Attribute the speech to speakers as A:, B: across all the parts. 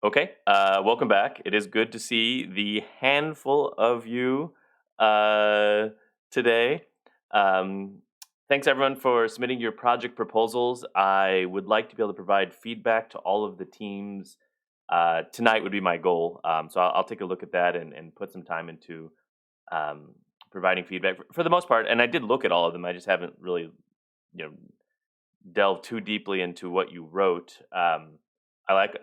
A: Okay, welcome back. It is good to see the handful of you uh, today. Um, Thanks everyone for submitting your project proposals. I would like to be able to provide feedback to all of the teams. Tonight would be my goal. So I'll take a look at that and put some time into um, providing feedback for the most part. And I did look at all of them. I just haven't really, you know, delve too deeply into what you wrote. I like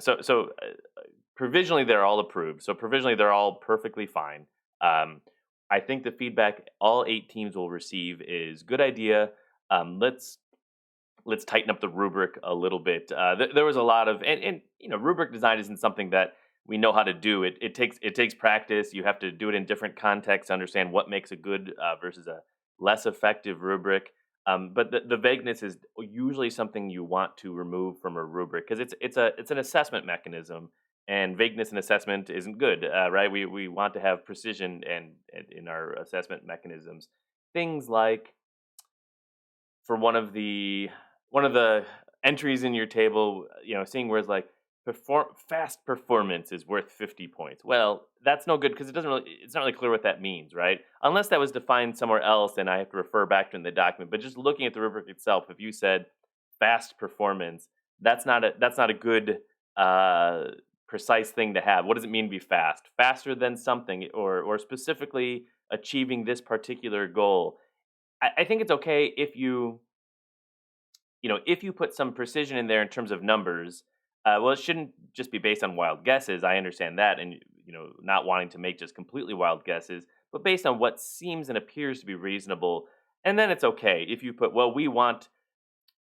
A: provisionally they're all approved. So provisionally they're all perfectly fine. Um, I think the feedback all 8 teams will receive is good idea. Let's tighten up the rubric a little bit. There was a lot of and rubric design isn't something that we know how to do. It takes practice. You have to do it in different contexts to understand what makes a good versus a less effective rubric. But the vagueness is usually something you want to remove from a rubric because it's an assessment mechanism, and vagueness in assessment isn't good, right? We want to have precision and in our assessment mechanisms. Things like for one of the entries in your table, seeing words like fast performance is worth 50 points. Well, that's no good because it's not really clear what that means, right? Unless that was defined somewhere else and I have to refer back to in the document. But just looking at the rubric itself, if you said fast performance, that's not a good uh precise thing to have. What does it mean to be fast? Faster than something or specifically achieving this particular goal. I think it's okay if you put some precision in there in terms of numbers. Well, it shouldn't just be based on wild guesses. I understand that, and not wanting to make just completely wild guesses, but based on what seems and appears to be reasonable. And then it's okay if you put, well, we want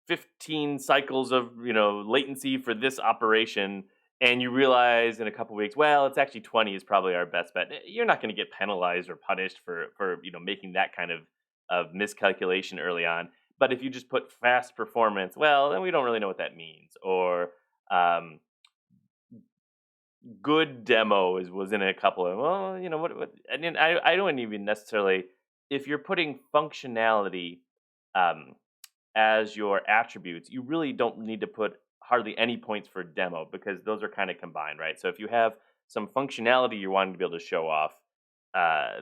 A: 15 cycles of latency for this operation, and you realize in a couple weeks, well, it's actually 20 is probably our best bet. You're not going to get penalized or punished for making that kind of miscalculation early on. But if you just put fast performance, well, then we don't really know what that means. Or um, good demo was in a couple of, well, what I mean, I don't even necessarily, if you're putting functionality um, as your attributes, you really don't need to put hardly any points for demo because those are kind of combined, right? So if you have some functionality you're wanting to be able to show off,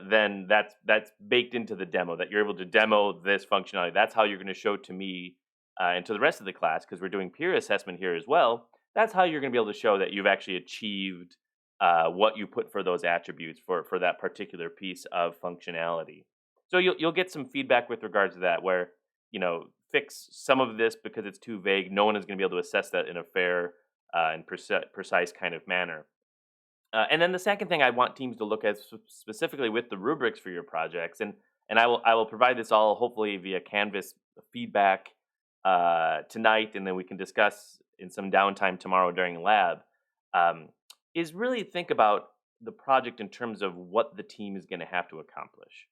A: then that's baked into the demo that you're able to demo this functionality. That's how you're going to show to me and to the rest of the class because we're doing peer assessment here as well. That's how you're going to be able to show that you've actually achieved what you put for those attributes for that particular piece of functionality. So you'll get some feedback with regards to that where fix some of this because it's too vague. No one is going to be able to assess that in a fair and precise kind of manner. And then the second thing I want teams to look at specifically with the rubrics for your projects, and I will provide this all hopefully via Canvas feedback tonight, and then we can discuss in some downtime tomorrow during lab. Um, is really think about the project in terms of what the team is going to have to accomplish.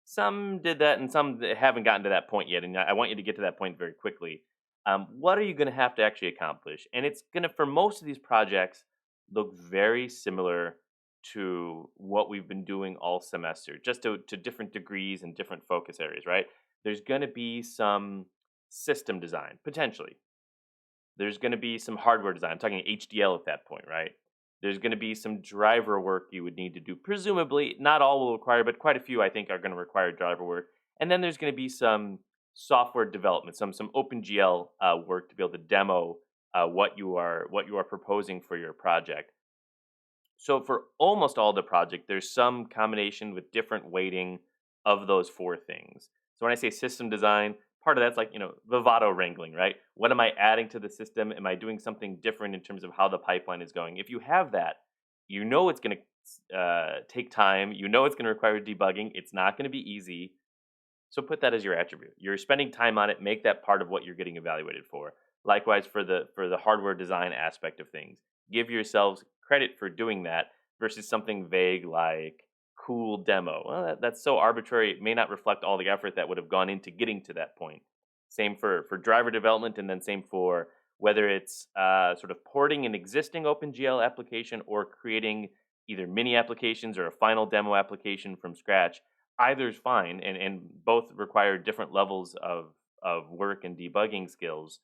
A: Some did that, and some haven't gotten to that point yet. And I want you to get to that point very quickly. What are you going to have to actually accomplish? And it's going to, for most of these projects, look very similar to what we've been doing all semester, just to different degrees and different focus areas, right? There's going to be some system design, potentially. There's going to be some hardware design. I'm talking HDL at that point, right? There's going to be some driver work you would need to do. Presumably, not all will require, but quite a few I think are going to require driver work. And then there's going to be some software development, some OpenGL work to be able to demo what you are proposing for your project. So for almost all the project, there's some combination with different weighting of those four things. So when I say system design, part of that's like, Vivado wrangling, right? What am I adding to the system? Am I doing something different in terms of how the pipeline is going? If you have that, it's going to take time. It's going to require debugging. It's not going to be easy. So put that as your attribute. You're spending time on it. Make that part of what you're getting evaluated for. Likewise for the hardware design aspect of things. Give yourselves credit for doing that versus something vague like cool demo. Well, that's so arbitrary. It may not reflect all the effort that would have gone into getting to that point. Same for driver development, and then same for whether it's sort of porting an existing OpenGL application or creating either mini applications or a final demo application from scratch. Either is fine, and both require different levels of work and debugging skills.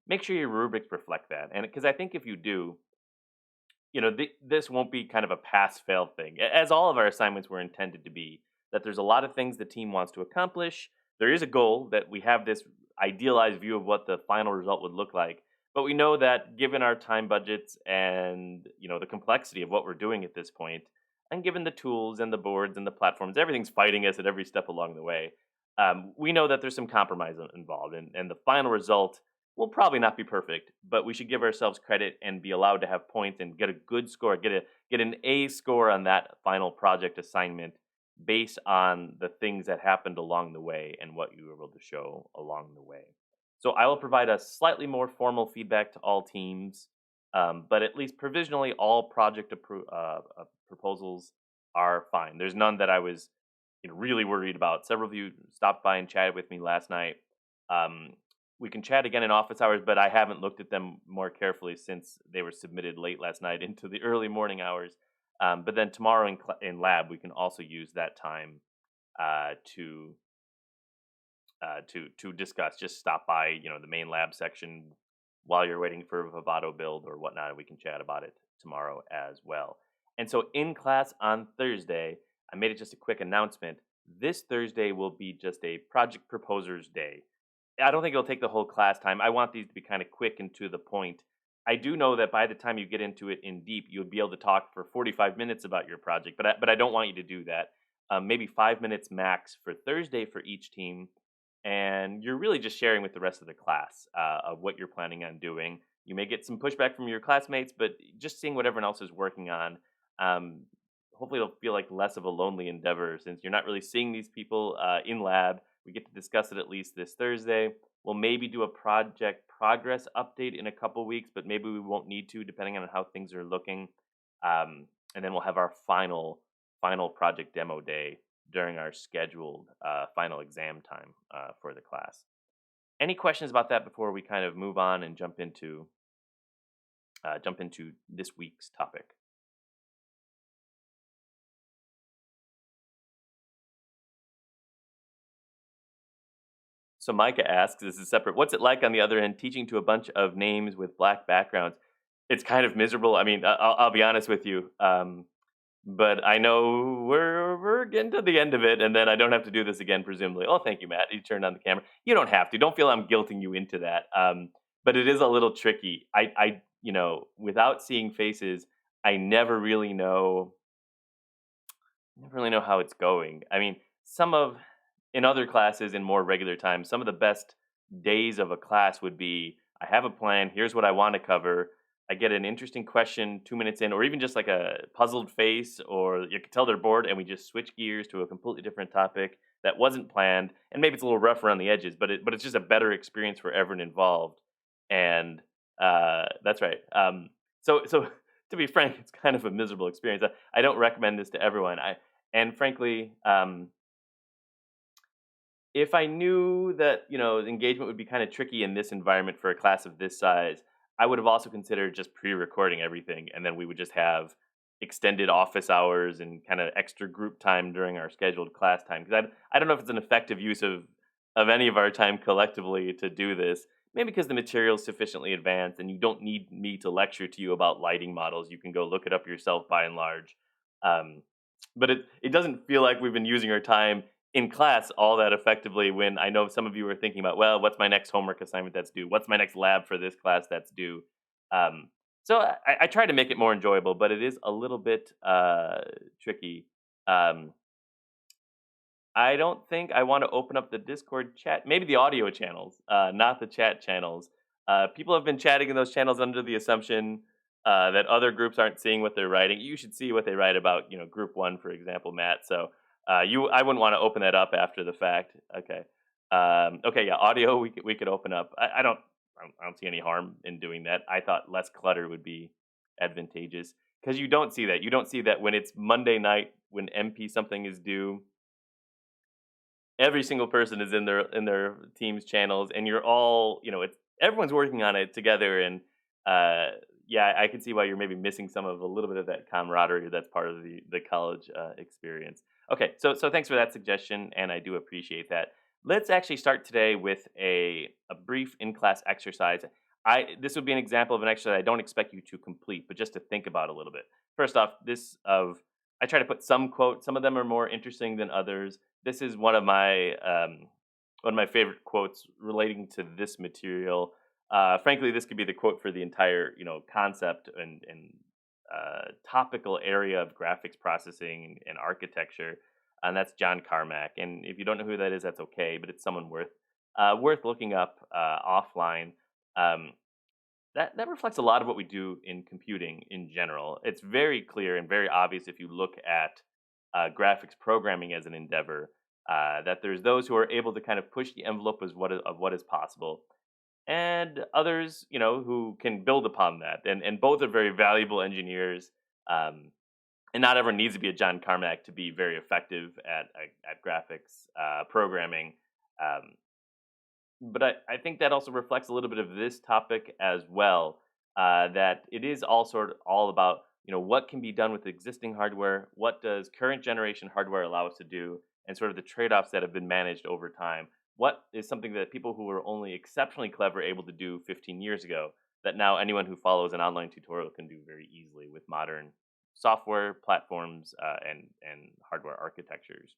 A: Make sure your rubrics reflect that, and because I think if you do, this won't be kind of a pass fail thing, as all of our assignments were intended to be. That there's a lot of things the team wants to accomplish. There is a goal that we have this idealized view of what the final result would look like. But we know that given our time budgets and the complexity of what we're doing at this point, and given the tools and the boards and the platforms, everything's fighting us at every step along the way. We know that there's some compromise involved, and the final result will probably not be perfect, but we should give ourselves credit and be allowed to have points and get a good score, get an A score on that final project assignment based on the things that happened along the way and what you were able to show along the way. So I will provide a slightly more formal feedback to all teams, but at least provisionally, all project proposals are fine. There's none that I was really worried about. Several of you stopped by and chatted with me last night. Um, we can chat again in office hours, but I haven't looked at them more carefully since they were submitted late last night into the early morning hours. But then tomorrow in lab, we can also use that time uh, to to discuss. Just stop by, the main lab section while you're waiting for a Vivado build or whatnot, and we can chat about it tomorrow as well. And so in class on Thursday, I made it just a quick announcement. This Thursday will be just a project proposers day. I don't think it'll take the whole class time. I want these to be kind of quick and to the point. I do know that by the time you get into it in deep, you'll be able to talk for 45 minutes about your project, but I don't want you to do that. Maybe 5 minutes max for Thursday for each team, and you're really just sharing with the rest of the class of what you're planning on doing. You may get some pushback from your classmates, but just seeing what everyone else is working on, um, hopefully it'll feel like less of a lonely endeavor since you're not really seeing these people in lab. We get to discuss it at least this Thursday. We'll maybe do a project progress update in a couple weeks, but maybe we won't need to, depending on how things are looking. And then we'll have our final project demo day during our scheduled final exam time for the class. Any questions about that before we kind of move on and jump into this week's topic? So Micah asks, this is separate. What's it like on the other end teaching to a bunch of names with black backgrounds? It's kind of miserable. I mean, I'll be honest with you. But I know we're getting to the end of it, and then I don't have to do this again, presumably. Oh, thank you, Matt. You turned on the camera. You don't have to. Don't feel I'm guilting you into that. But it is a little tricky. Without seeing faces, I never really know how it's going. I mean, some of in other classes in more regular times, some of the best days of a class would be I have a plan, here's what I want to cover. I get an interesting question 2 minutes in, or even just like a puzzled face, or you can tell they're bored, and we just switch gears to a completely different topic that wasn't planned. And maybe it's a little rough around the edges, but it's just a better experience for everyone involved. And that's right. So to be frank, it's kind of a miserable experience. I don't recommend this to everyone. And frankly, if I knew that engagement would be kind of tricky in this environment for a class of this size, I would have also considered just pre-recording everything, and then we would just have extended office hours and kind of extra group time during our scheduled class time. Because I don't know if it's an effective use of any of our time collectively to do this. Maybe because the material is sufficiently advanced and you don't need me to lecture to you about lighting models. You can go look it up yourself by and large. Um, but it doesn't feel like we've been using our time in class all that effectively when I know some of you are thinking about, well, what's my next homework assignment that's due? What's my next lab for this class that's due? Um, so I try to make it more enjoyable, but it is a little bit tricky. Um, I don't think I want to open up the Discord chat, maybe the audio channels, not the chat channels. People have been chatting in those channels under the assumption that other groups aren't seeing what they're writing. You should see what they write about, group one, for example, Matt. So I wouldn't want to open that up after the fact. Okay. Okay. Yeah. Audio we could open up. I don't see any harm in doing that. I thought less clutter would be advantageous because you don't see that. You don't see that when it's Monday night when MP something is due. Every single person is in their team's channels, and you're all it's everyone's working on it together. And yeah, I can see why you're maybe missing some of a little bit of that camaraderie that's part of the college experience. Okay, so thanks for that suggestion, and I do appreciate that. Let's actually start today with a brief in class exercise. I this would be an example of an exercise I don't expect you to complete, but just to think about a little bit. First off, this of I try to put some quotes. Some of them are more interesting than others. This is one of my favorite quotes relating to this material. Frankly, this could be the quote for the entire concept and topical area of graphics processing and architecture, and that's John Carmack. And if you don't know who that is, that's okay, but it's someone worth looking up offline. Um, that reflects a lot of what we do in computing in general. It's very clear and very obvious if you look at graphics programming as an endeavor, that there's those who are able to kind of push the envelope of what is possible, and others, who can build upon that. And both are very valuable engineers. Um, and not everyone needs to be a John Carmack to be very effective at graphics programming. Um, but I think that also reflects a little bit of this topic as well. That it is all about what can be done with existing hardware, what does current generation hardware allow us to do, and sort of the trade-offs that have been managed over time. What is something that people who were only exceptionally clever able to do 15 years ago that now anyone who follows an online tutorial can do very easily with modern software platforms and hardware architectures.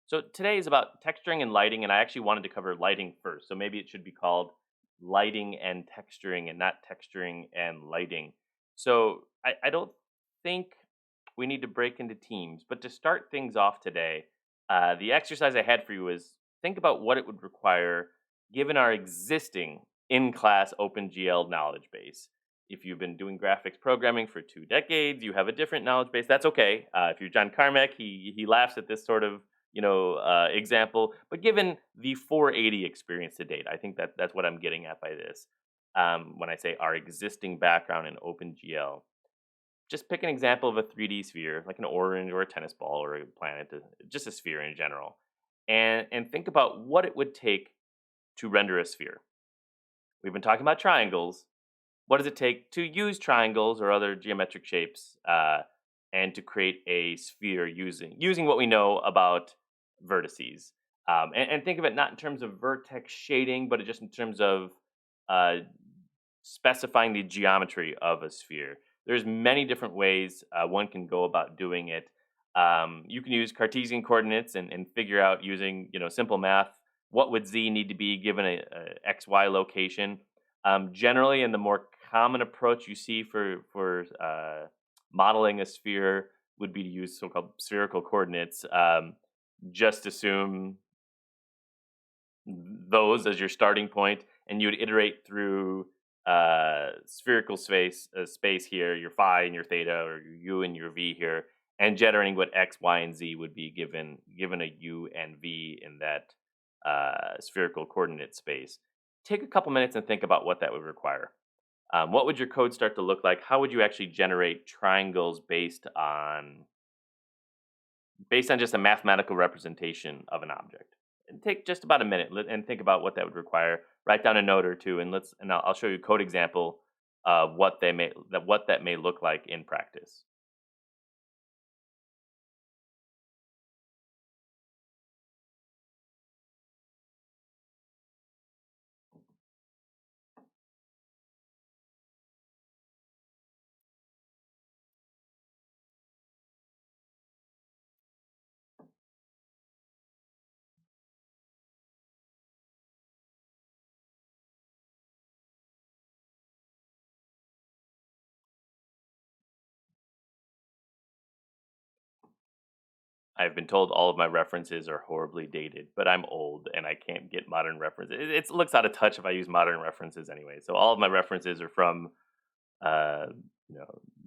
A: So today is about texturing and lighting, and I actually wanted to cover lighting first. So maybe it should be called lighting and texturing and not texturing and lighting. So I don't think we need to break into teams, but to start things off today, the exercise I had for you is think about what it would require given our existing in class OpenGL knowledge base. If you've been doing graphics programming for 2 decades, you have a different knowledge base. That's okay. If you're John Carmack, he laughs at this sort of example. But given the 480 experience to date, I think that's what I'm getting at by this. When I say our existing background in OpenGL, just pick an example of a 3D sphere, like an orange or a tennis ball or a planet, just a sphere in general, and think about what it would take to render a sphere. We've been talking about triangles. What does it take to use triangles or other geometric shapes, and to create a sphere using what we know about vertices? And think of it not in terms of vertex shading, but just in terms of uh, specifying the geometry of a sphere. There's many different ways one can go about doing it. You can use Cartesian coordinates and figure out using simple math what would z need to be given a xy location. Generally, in the more common approach you see for modeling a sphere would be to use so-called spherical coordinates. Just assume those as your starting point, and you would iterate through spherical space here, your phi and your theta, or your u and your v here, and generating what x, y, and z would be given a u and v in that spherical coordinate space. Take a couple minutes and think about what that would require. What would your code start to look like? How would you actually generate triangles based on just a mathematical representation of an object? And take just about a minute and think about what that would require. Write down a note or two, and I'll show you a code example of what that may look like in practice. I've been told all of my references are horribly dated, but I'm old and I can't get modern references. It looks out of touch if I use modern references anyway. So all of my references are from uh,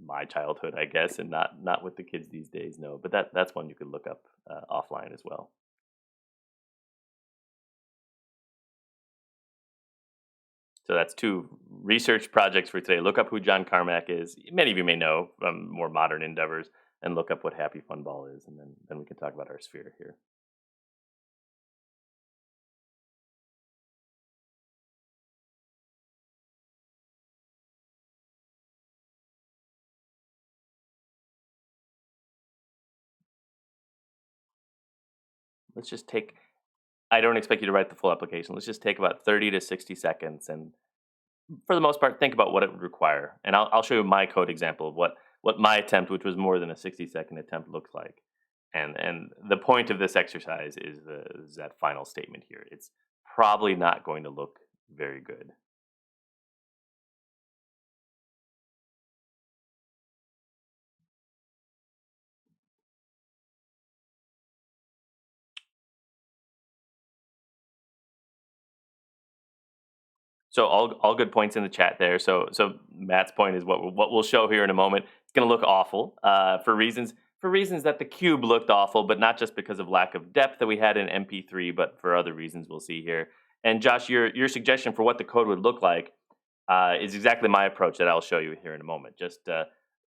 A: my childhood, I guess, and not with the kids these days. No, but that's one you could look up offline as well. So that's two research projects for today. Look up who John Carmack is. Many of you may know from more modern endeavors, and look up what Happy Fun Ball is, and then we can talk about our sphere here. Let's just take I don't expect you to write the full application. Let's just take about 30 to 60 seconds, and for the most part, think about what it would require. And I'll show you my code example of what my attempt, which was more than a 60-second attempt, looks like. And the point of this exercise is that final statement here. It's probably not going to look very good. So all good points in the chat there. So Matt's point is what we'll show here in a moment. It's going to look awful for reasons that the cube looked awful, but not just because of lack of depth that we had in MP3, but for other reasons we'll see here. And Josh, your suggestion for what the code would look like is exactly my approach that I'll show you here in a moment. Just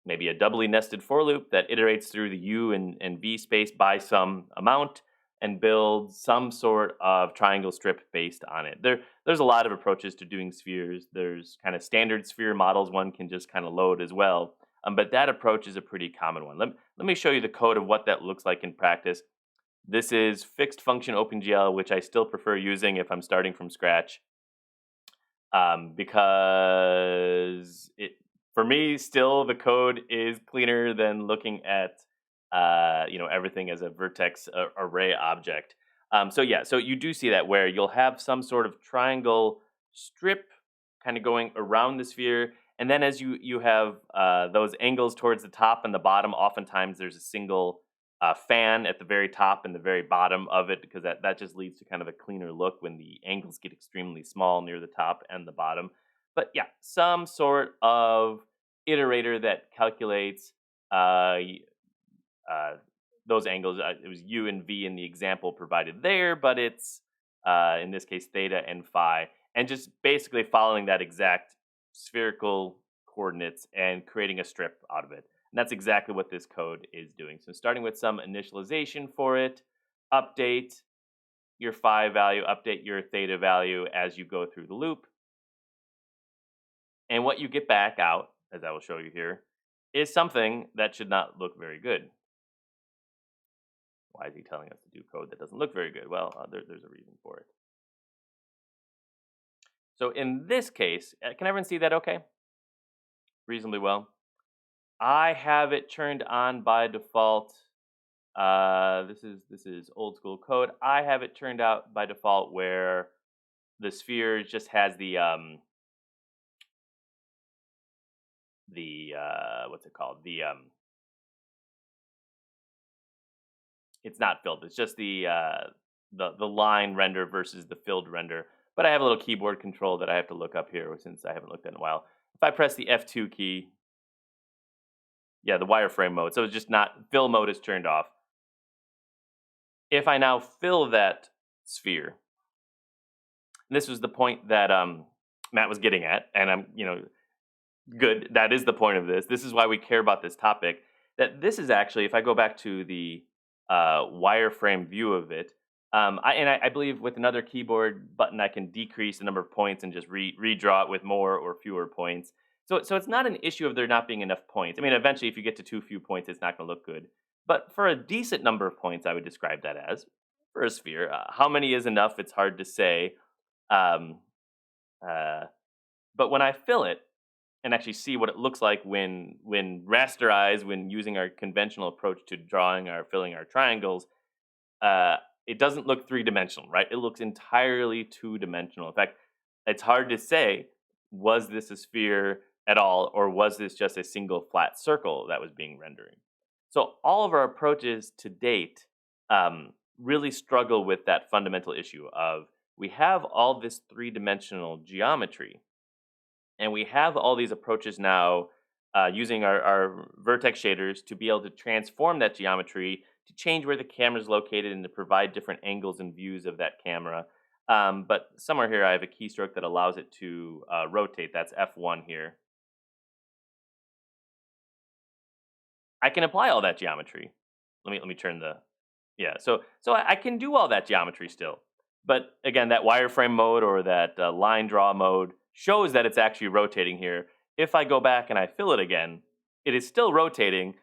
A: maybe a doubly nested for loop that iterates through the U and V space by some amount and builds some sort of triangle strip based on it. There's a lot of approaches to doing spheres. There's kind of standard sphere models one can just kind of load as well. But that approach is a pretty common one. Let me show you the code of what that looks like in practice. This is fixed function OpenGL, which I still prefer using if I'm starting from scratch, because it for me still the code is cleaner than looking at everything as a vertex array object. So yeah, so you do see that where you'll have some sort of triangle strip kind of going around the sphere, and then as you have those angles towards the top and the bottom, oftentimes there's a single fan at the very top and the very bottom of it, because that just leads to kind of a cleaner look when the angles get extremely small near the top and the bottom. But yeah, some sort of iterator that calculates uh, those angles. It was U and V in the example provided there, but it's in this case theta and phi, and just basically following that exact spherical coordinates and creating a strip out of it. And that's exactly what this code is doing. So starting with some initialization for it, update your phi value, update your theta value as you go through the loop. And what you get back out, as I will show you here, is something that should not look very good. Why is he telling us to do code that doesn't look very good? Well, there's a reason for it. So in this case, can everyone see that okay? Reasonably well. I have it turned on by default. This is old school code. I have it turned out by default where the sphere just has the what's it called? It's not filled. It's just the line render versus the filled render. But I have a little keyboard control that I have to look up here since I haven't looked at it in a while. If I press the F2 key, yeah, the wireframe mode. So it's just not fill mode is turned off. If I now fill that sphere, and this was the point that Matt was getting at, and I'm good. That is the point of this. This is why we care about this topic. That this is actually, if I go back to the wireframe view of it, I believe with another keyboard button, I can decrease the number of points and just redraw it with more or fewer points. So it's not an issue of there not being enough points. I mean, eventually, if you get to too few points, it's not going to look good. But for a decent number of points, I would describe that as for a sphere. How many is enough? It's hard to say. Um, uh, but when I fill it, and actually see what it looks like when rasterized, when using our conventional approach to drawing or filling our triangles, uh, it doesn't look three-dimensional, right? It looks entirely two-dimensional. In fact, it's hard to say, was this a sphere at all, or was this just a single flat circle that was being rendered? So all of our approaches to date really struggle with that fundamental issue of we have all this three-dimensional geometry, and we have all these approaches now using our vertex shaders to be able to transform that geometry to change where the camera is located and to provide different angles and views of that camera. But somewhere here I have a keystroke that allows it to rotate. That's F1 here. I can apply all that geometry. Let me turn the yeah. So I can do all that geometry still. But again, that wireframe mode or that line draw mode shows that it's actually rotating here. If I go back and I fill it again, it is still rotating.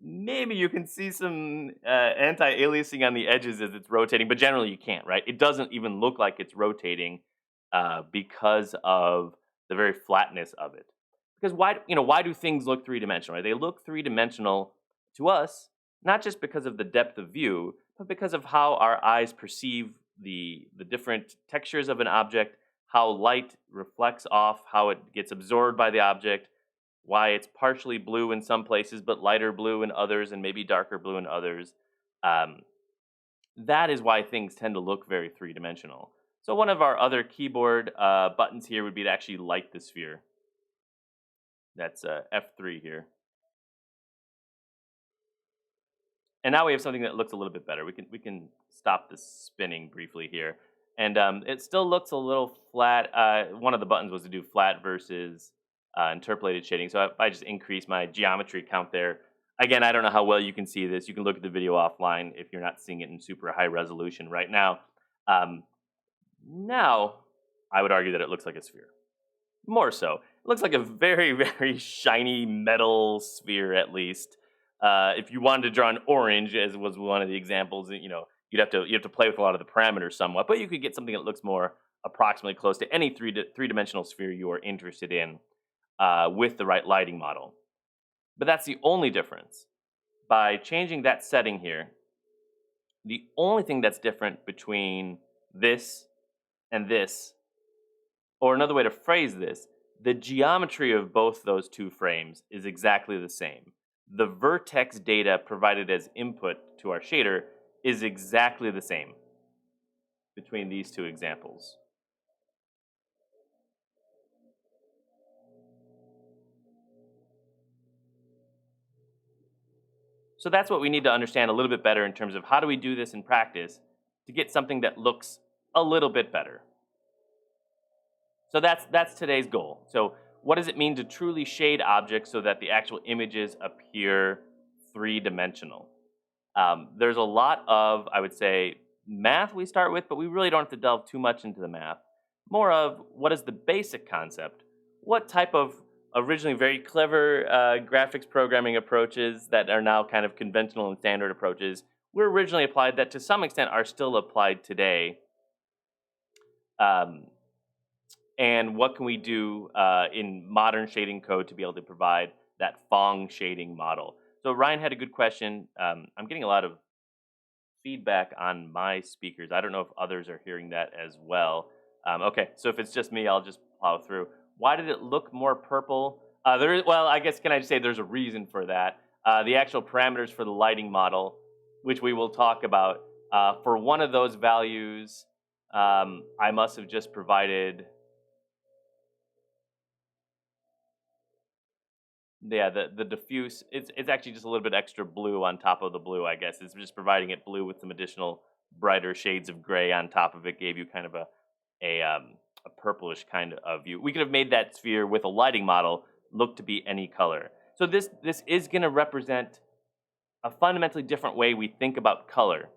A: maybe you can see some anti-aliasing on the edges as it's rotating, but generally you can't, right? It doesn't even look like it's rotating because of the very flatness of it. Because why do things look three dimensional? Right? They look three dimensional to us, not just because of the depth of view, but because of how our eyes perceive the different textures of an object, how light reflects off, how it gets absorbed by the object, why it's partially blue in some places, but lighter blue in others, and maybe darker blue in others. Um, that is why things tend to look very three dimensional. So one of our other keyboard buttons here would be to actually light the sphere. That's F3 here. And now we have something that looks a little bit better. We can stop the spinning briefly here, and it still looks a little flat. One of the buttons was to do flat versus interpolated shading. So if I just increase my geometry count there, again, I don't know how well you can see this. You can look at the video offline if you're not seeing it in super high resolution right now. Um, Now, I would argue that it looks like a sphere. More so. It looks like a very, very shiny metal sphere, at least. If you wanted to draw an orange, as was one of the examples, you have to play with a lot of the parameters somewhat, but you could get something that looks more approximately close to any three dimensional sphere you are interested in with the right lighting model. But that's the only difference. By changing that setting here, the only thing that's different between this and this, or another way to phrase this, the geometry of both those two frames is exactly the same. The vertex data provided as input to our shader is exactly the same between these two examples. So that's what we need to understand a little bit better in terms of how do we do this in practice to get something that looks a little bit better. So that's today's goal. So what does it mean to truly shade objects so that the actual images appear three-dimensional? There's a lot of, I would say, math we start with, but we really don't have to delve too much into the math. More of what is the basic concept? What type of originally very clever graphics programming approaches that are now kind of conventional and standard approaches were originally applied that to some extent are still applied today? Um, and what can we do in modern shading code to be able to provide that Phong shading model? So Ryan had a good question. I'm getting a lot of feedback on my speakers. I don't know if others are hearing that as well. Okay, so if it's just me, I'll just plow through. Why did it look more purple? Well, I guess can I just say there's a reason for that. The actual parameters for the lighting model, which we will talk about, for one of those values, I must have just provided. Yeah, the diffuse, it's actually just a little bit extra blue on top of the blue, I guess. It's just providing it blue with some additional brighter shades of gray on top of it, gave you kind of a purplish kind of view. We could have made that sphere with a lighting model look to be any color. So this is going to represent a fundamentally different way we think about color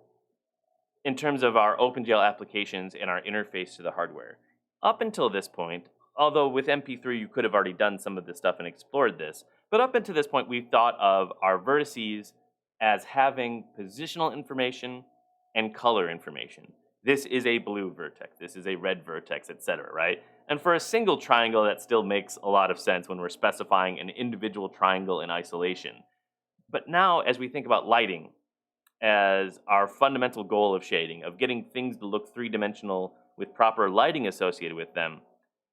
A: in terms of our OpenGL applications and our interface to the hardware. Up until this point, although with MP3 you could have already done some of this stuff and explored this, but up until this point we've thought of our vertices as having positional information and color information. This is a blue vertex, this is a red vertex, etc., right? And for a single triangle that still makes a lot of sense when we're specifying an individual triangle in isolation. But now as we think about lighting, as our fundamental goal of shading, of getting things to look three-dimensional with proper lighting associated with them,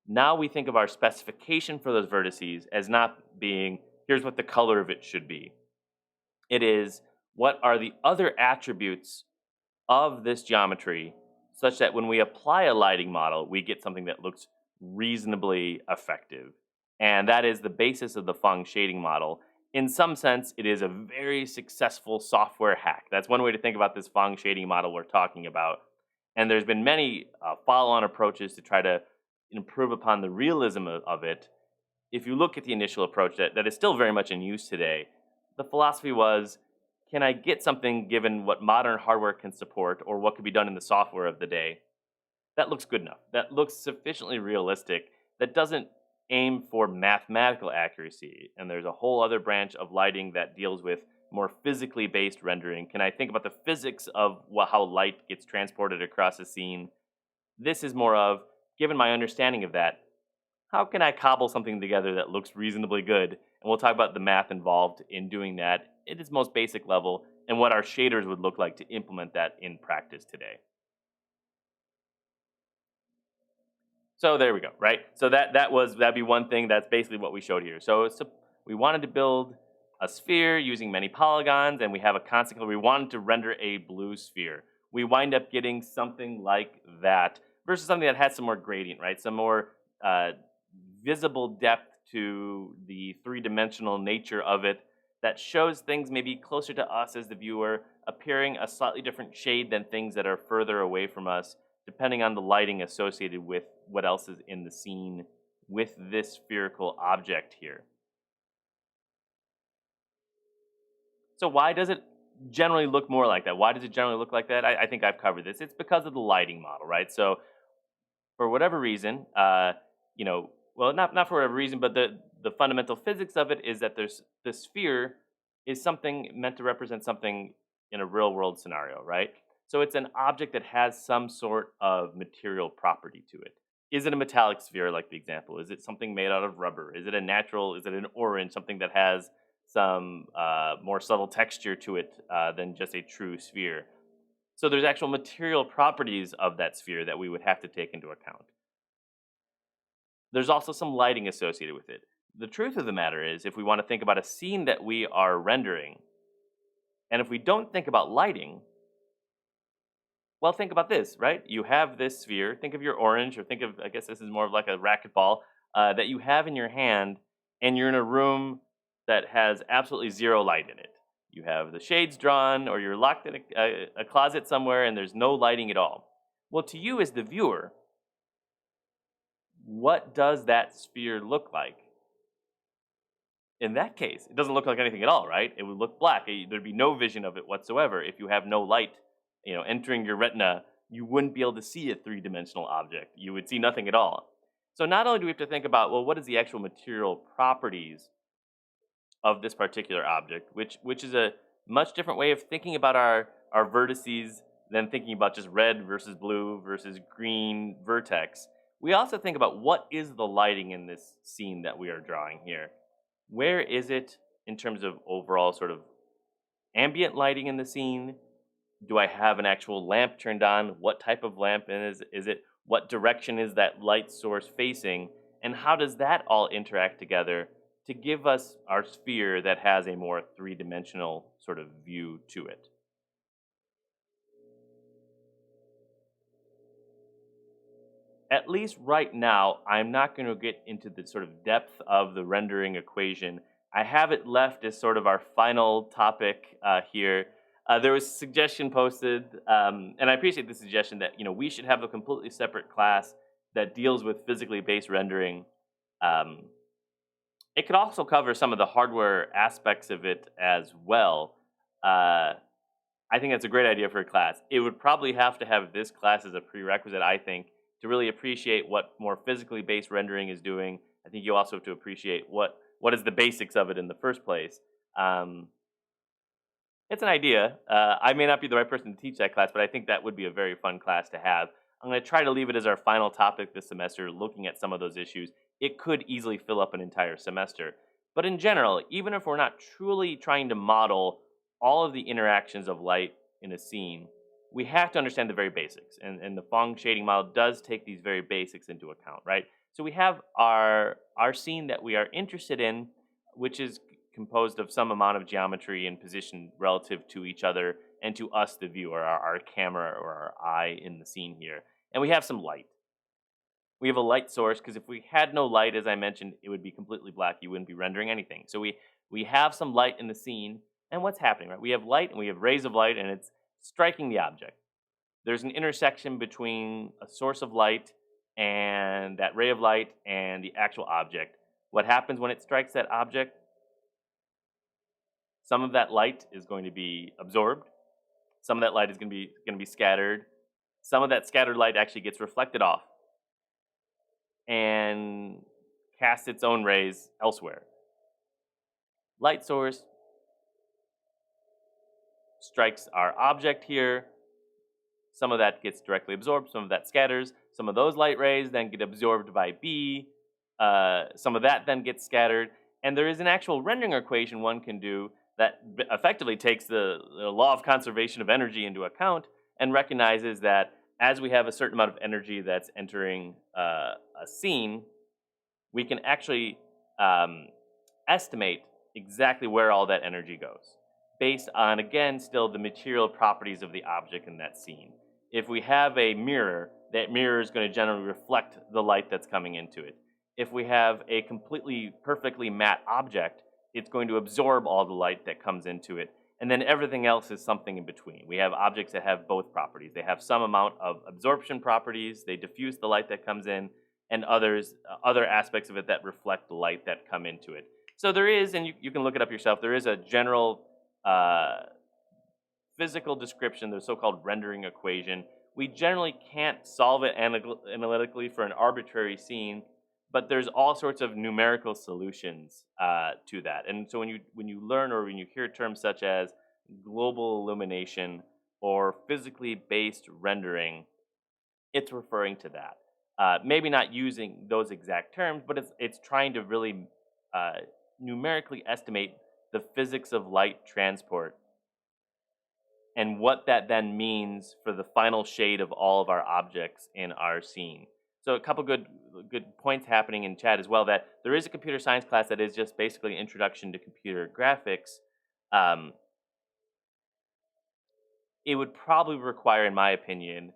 A: now we think of our specification for those vertices as not being, here's what the color of it should be. It is, what are the other attributes of this geometry such that when we apply a lighting model, we get something that looks reasonably effective. And that is the basis of the Phong shading model. In some sense, it is a very successful software hack. That's one way to think about this Phong shading model we're talking about. And there's been many follow-on approaches to try to improve upon the realism of it. If you look at the initial approach that is still very much in use today, the philosophy was, can I get something given what modern hardware can support or what could be done in the software of the day that looks good enough, that looks sufficiently realistic, that doesn't aim for mathematical accuracy? And there's a whole other branch of lighting that deals with more physically based rendering? Can I think about the physics of how light gets transported across a scene? This is more of, given my understanding of that, how can I cobble something together that looks reasonably good? And we'll talk about the math involved in doing that at its most basic level and what our shaders would look like to implement that in practice today. So there we go, right? So that'd be one thing. That's basically what we showed here. We wanted to build a sphere using many polygons, and we have a constant. We wanted to render a blue sphere. We wind up getting something like that versus something that has some more gradient, right? Some more uh, visible depth to the three-dimensional nature of it that shows things maybe closer to us as the viewer, appearing a slightly different shade than things that are further away from us, depending on the lighting associated with what else is in the scene with this spherical object here. So why does it generally look more like that? Why does it generally look like that? I think I've covered this. It's because of the lighting model, right? So for whatever reason, well, not for whatever reason, but the fundamental physics of it is that there's the sphere is something meant to represent something in a real world scenario, right? So it's an object that has some sort of material property to it. Is it a metallic sphere, like the example? Is it something made out of rubber? Is it a natural? Is it an orange? Something that has some more subtle texture to it than just a true sphere. So there's actual material properties of that sphere that we would have to take into account. There's also some lighting associated with it. The truth of the matter is, if we want to think about a scene that we are rendering, and if we don't think about lighting, well, think about this, right? You have this sphere. Think of your orange, or think of, I guess this is more of like a racquetball that you have in your hand, and you're in a room that has absolutely zero light in it. You have the shades drawn, or you're locked in a closet somewhere, and there's no lighting at all. Well, to you as the viewer, what does that sphere look like? In that case, it doesn't look like anything at all, right? It would look black. There'd be no vision of it whatsoever. If you have no light, entering your retina, you wouldn't be able to see a three-dimensional object. You would see nothing at all. So not only do we have to think about, well, what is the actual material properties of this particular object, which is a much different way of thinking about our vertices than thinking about just red versus blue versus green vertex. We also think about what is the lighting in this scene that we are drawing here. Where is it in terms of overall sort of ambient lighting in the scene? Do I have an actual lamp turned on? What type of lamp is it? What direction is that light source facing? And how does that all interact together to give us our sphere that has a more three-dimensional sort of view to it? At least right now, I'm not going to get into the sort of depth of the rendering equation. I have it left as sort of our final topic here. There was a suggestion posted, and I appreciate the suggestion that we should have a completely separate class that deals with physically based rendering. Um, it could also cover some of the hardware aspects of it as well. Uh, I think that's a great idea for a class. It would probably have to have this class as a prerequisite, I think, to really appreciate what more physically based rendering is doing. I think you also have to appreciate what is the basics of it in the first place. Um, it's an idea. I may not be the right person to teach that class, but I think that would be a very fun class to have. I'm going to try to leave it as our final topic this semester, looking at some of those issues. It could easily fill up an entire semester. But in general, even if we're not truly trying to model all of the interactions of light in a scene, we have to understand the very basics. And the Phong shading model does take these very basics into account, right? So we have our scene that we are interested in, which is composed of some amount of geometry and position relative to each other and to us, the viewer, our camera or our eye in the scene here. And we have some light. We have a light source because if we had no light, as I mentioned, it would be completely black. You wouldn't be rendering anything. So we have some light in the scene, and what's happening, right? We have light and we have rays of light, and it's striking the object. There's an intersection between a source of light and that ray of light and the actual object. What happens when it strikes that object? Some of that light is going to be absorbed. Some of that light is going to be scattered. Some of that scattered light actually gets reflected off and casts its own rays elsewhere. Light source, strikes our object here. Some of that gets directly absorbed, some of that scatters. Some of those light rays then get absorbed by B. Some of that then gets scattered. And there is an actual rendering equation one can do that effectively takes the law of conservation of energy into account and recognizes that as we have a certain amount of energy that's entering a scene, we can actually um, estimate exactly where all that energy goes based on, again, still the material properties of the object in that scene. If we have a mirror, that mirror is going to generally reflect the light that's coming into it. If we have a completely perfectly matte object, it's going to absorb all the light that comes into it. And then everything else is something in between. We have objects that have both properties. They have some amount of absorption properties, they diffuse the light that comes in, and other aspects of it that reflect the light that come into it. So there is, and you can look it up yourself, there is a general uh, physical description, the so-called rendering equation. We generally can't solve it analytically for an arbitrary scene, but there's all sorts of numerical solutions to that. And so when you learn or when you hear terms such as global illumination or physically based rendering, it's referring to that. Maybe not using those exact terms, but it's trying to really uh, numerically estimate the physics of light transport and what that then means for the final shade of all of our objects in our scene. So a couple good points happening in chat as well, that there is a computer science class that is just basically introduction to computer graphics. Um, it would probably require, in my opinion,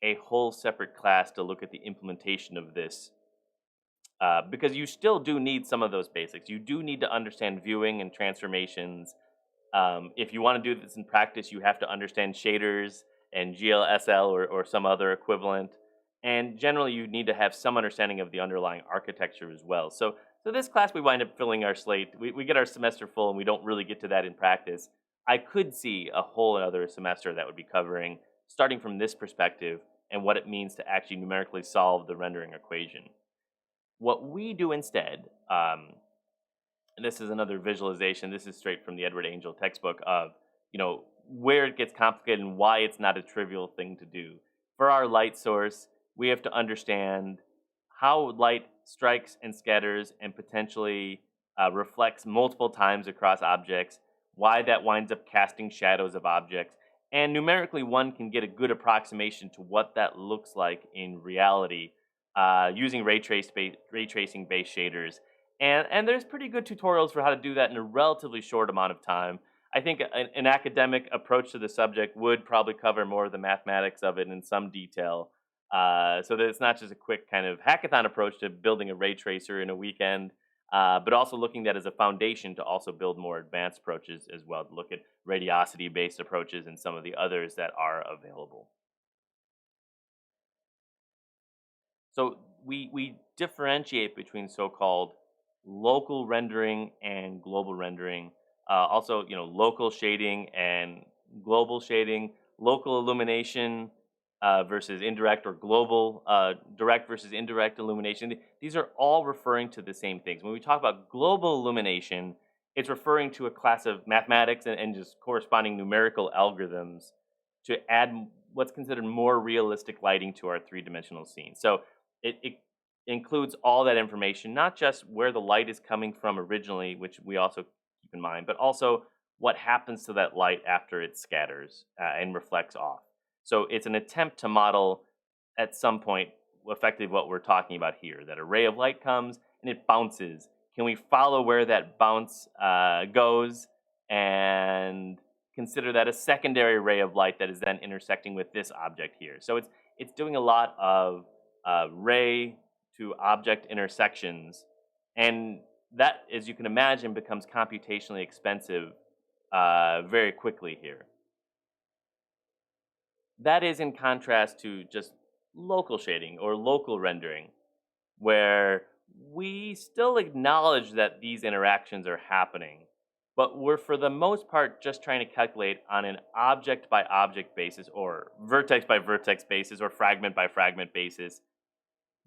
A: a whole separate class to look at the implementation of this, because you still do need some of those basics. You do need to understand viewing and transformations. If you want to do this in practice, you have to understand shaders and GLSL or some other equivalent. And generally, you need to have some understanding of the underlying architecture as well. So this class, we wind up filling our slate. We get our semester full, and we don't really get to that in practice. I could see a whole other semester that would be covering, starting from this perspective, and what it means to actually numerically solve the rendering equation. What we do instead, and this is another visualization. This is straight from the Edward Angel textbook of, where it gets complicated and why it's not a trivial thing to do. For our light source, we have to understand how light strikes and scatters and potentially reflects multiple times across objects, why that winds up casting shadows of objects, and numerically one can get a good approximation to what that looks like in reality using ray tracing based shaders. And there's pretty good tutorials for how to do that in a relatively short amount of time. I think an academic approach to the subject would probably cover more of the mathematics of it in some detail, so that it's not just a quick kind of hackathon approach to building a ray tracer in a weekend, but also looking at as a foundation to also build more advanced approaches as well, to look at radiosity-based approaches and some of the others that are available. So we differentiate between so-called local rendering and global rendering. Also, local shading and global shading, local illumination versus indirect, or global direct versus indirect illumination. These are all referring to the same things. When we talk about global illumination, it's referring to a class of mathematics and just corresponding numerical algorithms to add what's considered more realistic lighting to our three-dimensional scene. So it includes all that information, not just where the light is coming from originally, which we also keep in mind, but also what happens to that light after it scatters and reflects off. So it's an attempt to model at some point effectively what we're talking about here, that a ray of light comes and it bounces. Can we follow where that bounce goes and consider that a secondary ray of light that is then intersecting with this object here? So it's doing a lot of ray to object intersections, and that, as you can imagine, becomes computationally expensive very quickly here. That is in contrast to just local shading or local rendering, where we still acknowledge that these interactions are happening, but we're for the most part just trying to calculate on an object by object basis, or vertex by vertex basis, or fragment by fragment basis,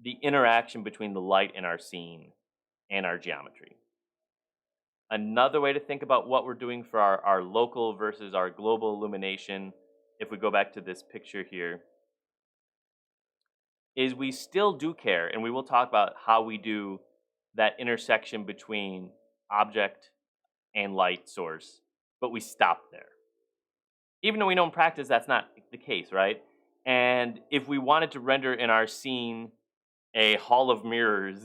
A: the interaction between the light in our scene and our geometry. Another way to think about what we're doing for our local versus our global illumination, if we go back to this picture here, is we still do care, and we will talk about how we do that intersection between object and light source, but we stop there. Even though we know in practice that's not the case, right? And if we wanted to render in our scene a hall of mirrors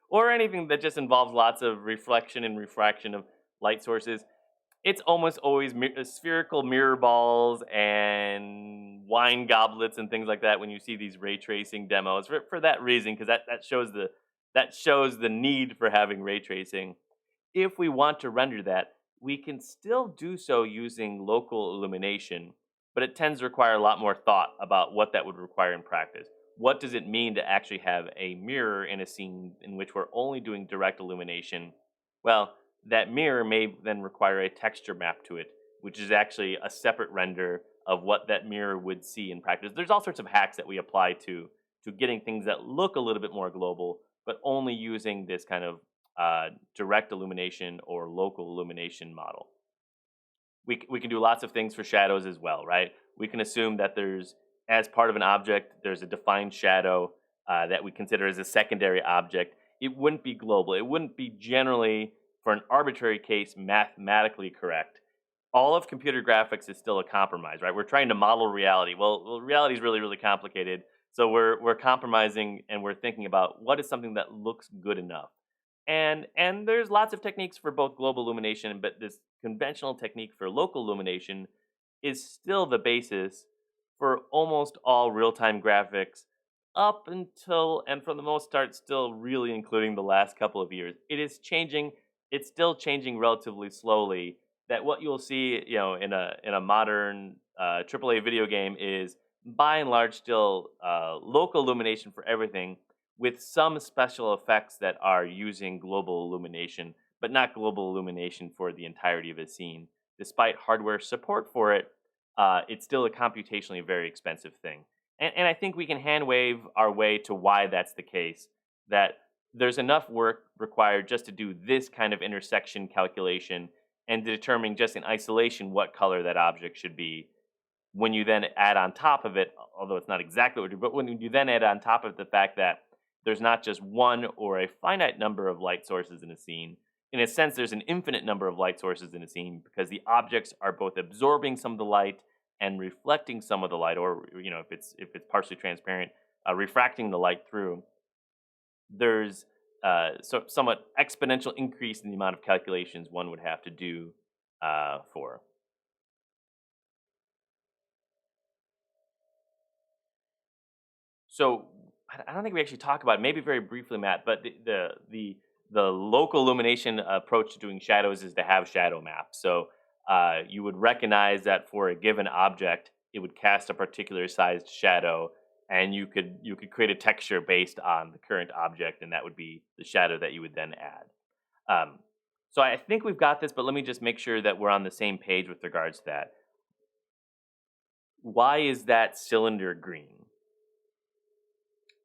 A: or anything that just involves lots of reflection and refraction of light sources, it's almost always spherical mirror balls and wine goblets and things like that when you see these ray tracing demos for that reason, because that shows the need for having ray tracing. If we want to render that, we can still do so using local illumination, but it tends to require a lot more thought about what that would require in practice. What does it mean to actually have a mirror in a scene in which we're only doing direct illumination? Well, that mirror may then require a texture map to it, which is actually a separate render of what that mirror would see in practice. There's all sorts of hacks that we apply to getting things that look a little bit more global, but only using this kind of direct illumination or local illumination model. We can do lots of things for shadows as well, right? We can assume that as part of an object, there's a defined shadow that we consider as a secondary object. It wouldn't be global. It wouldn't be generally, for an arbitrary case, mathematically correct. All of computer graphics is still a compromise, right? We're trying to model reality. Well, reality is really, really complicated. So we're compromising and we're thinking about what is something that looks good enough. And there's lots of techniques for both global illumination, but this conventional technique for local illumination is still the basis for almost all real-time graphics up until, and for the most part still really including the last couple of years. It is changing. It's still changing relatively slowly. That what you'll see, in a modern AAA video game is by and large still local illumination for everything, with some special effects that are using global illumination, but not global illumination for the entirety of a scene. Despite hardware support for it, it's still a computationally very expensive thing. And I think we can hand wave our way to why that's the case. That there's enough work required just to do this kind of intersection calculation and to determine just in isolation what color that object should be. When you then add on top of it, although it's not exactly what you do, but when you then add on top of the fact that there's not just one or a finite number of light sources in a scene. In a sense, there's an infinite number of light sources in a scene because the objects are both absorbing some of the light and reflecting some of the light, or if it's partially transparent, refracting the light through. There's somewhat exponential increase in the amount of calculations one would have to do for. So I don't think we actually talk about it, maybe very briefly, Matt, but the local illumination approach to doing shadows is to have shadow maps. So you would recognize that for a given object, it would cast a particular sized shadow, and you could create a texture based on the current object, and that would be the shadow that you would then add. So I think we've got this, but let me just make sure that we're on the same page with regards to that. Why is that cylinder green?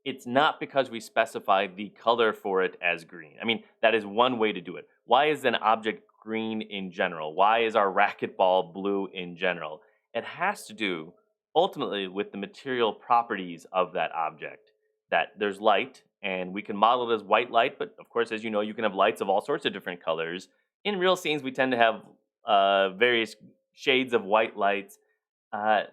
A: It's not because we specify the color for it as green. I mean, that is one way to do it. Why is an object green in general? Why is our racquetball blue in general? It has to do ultimately with the material properties of that object. That there's light, and we can model it as white light, but of course, as you know, you can have lights of all sorts of different colors. In real scenes, we tend to have various shades of white lights.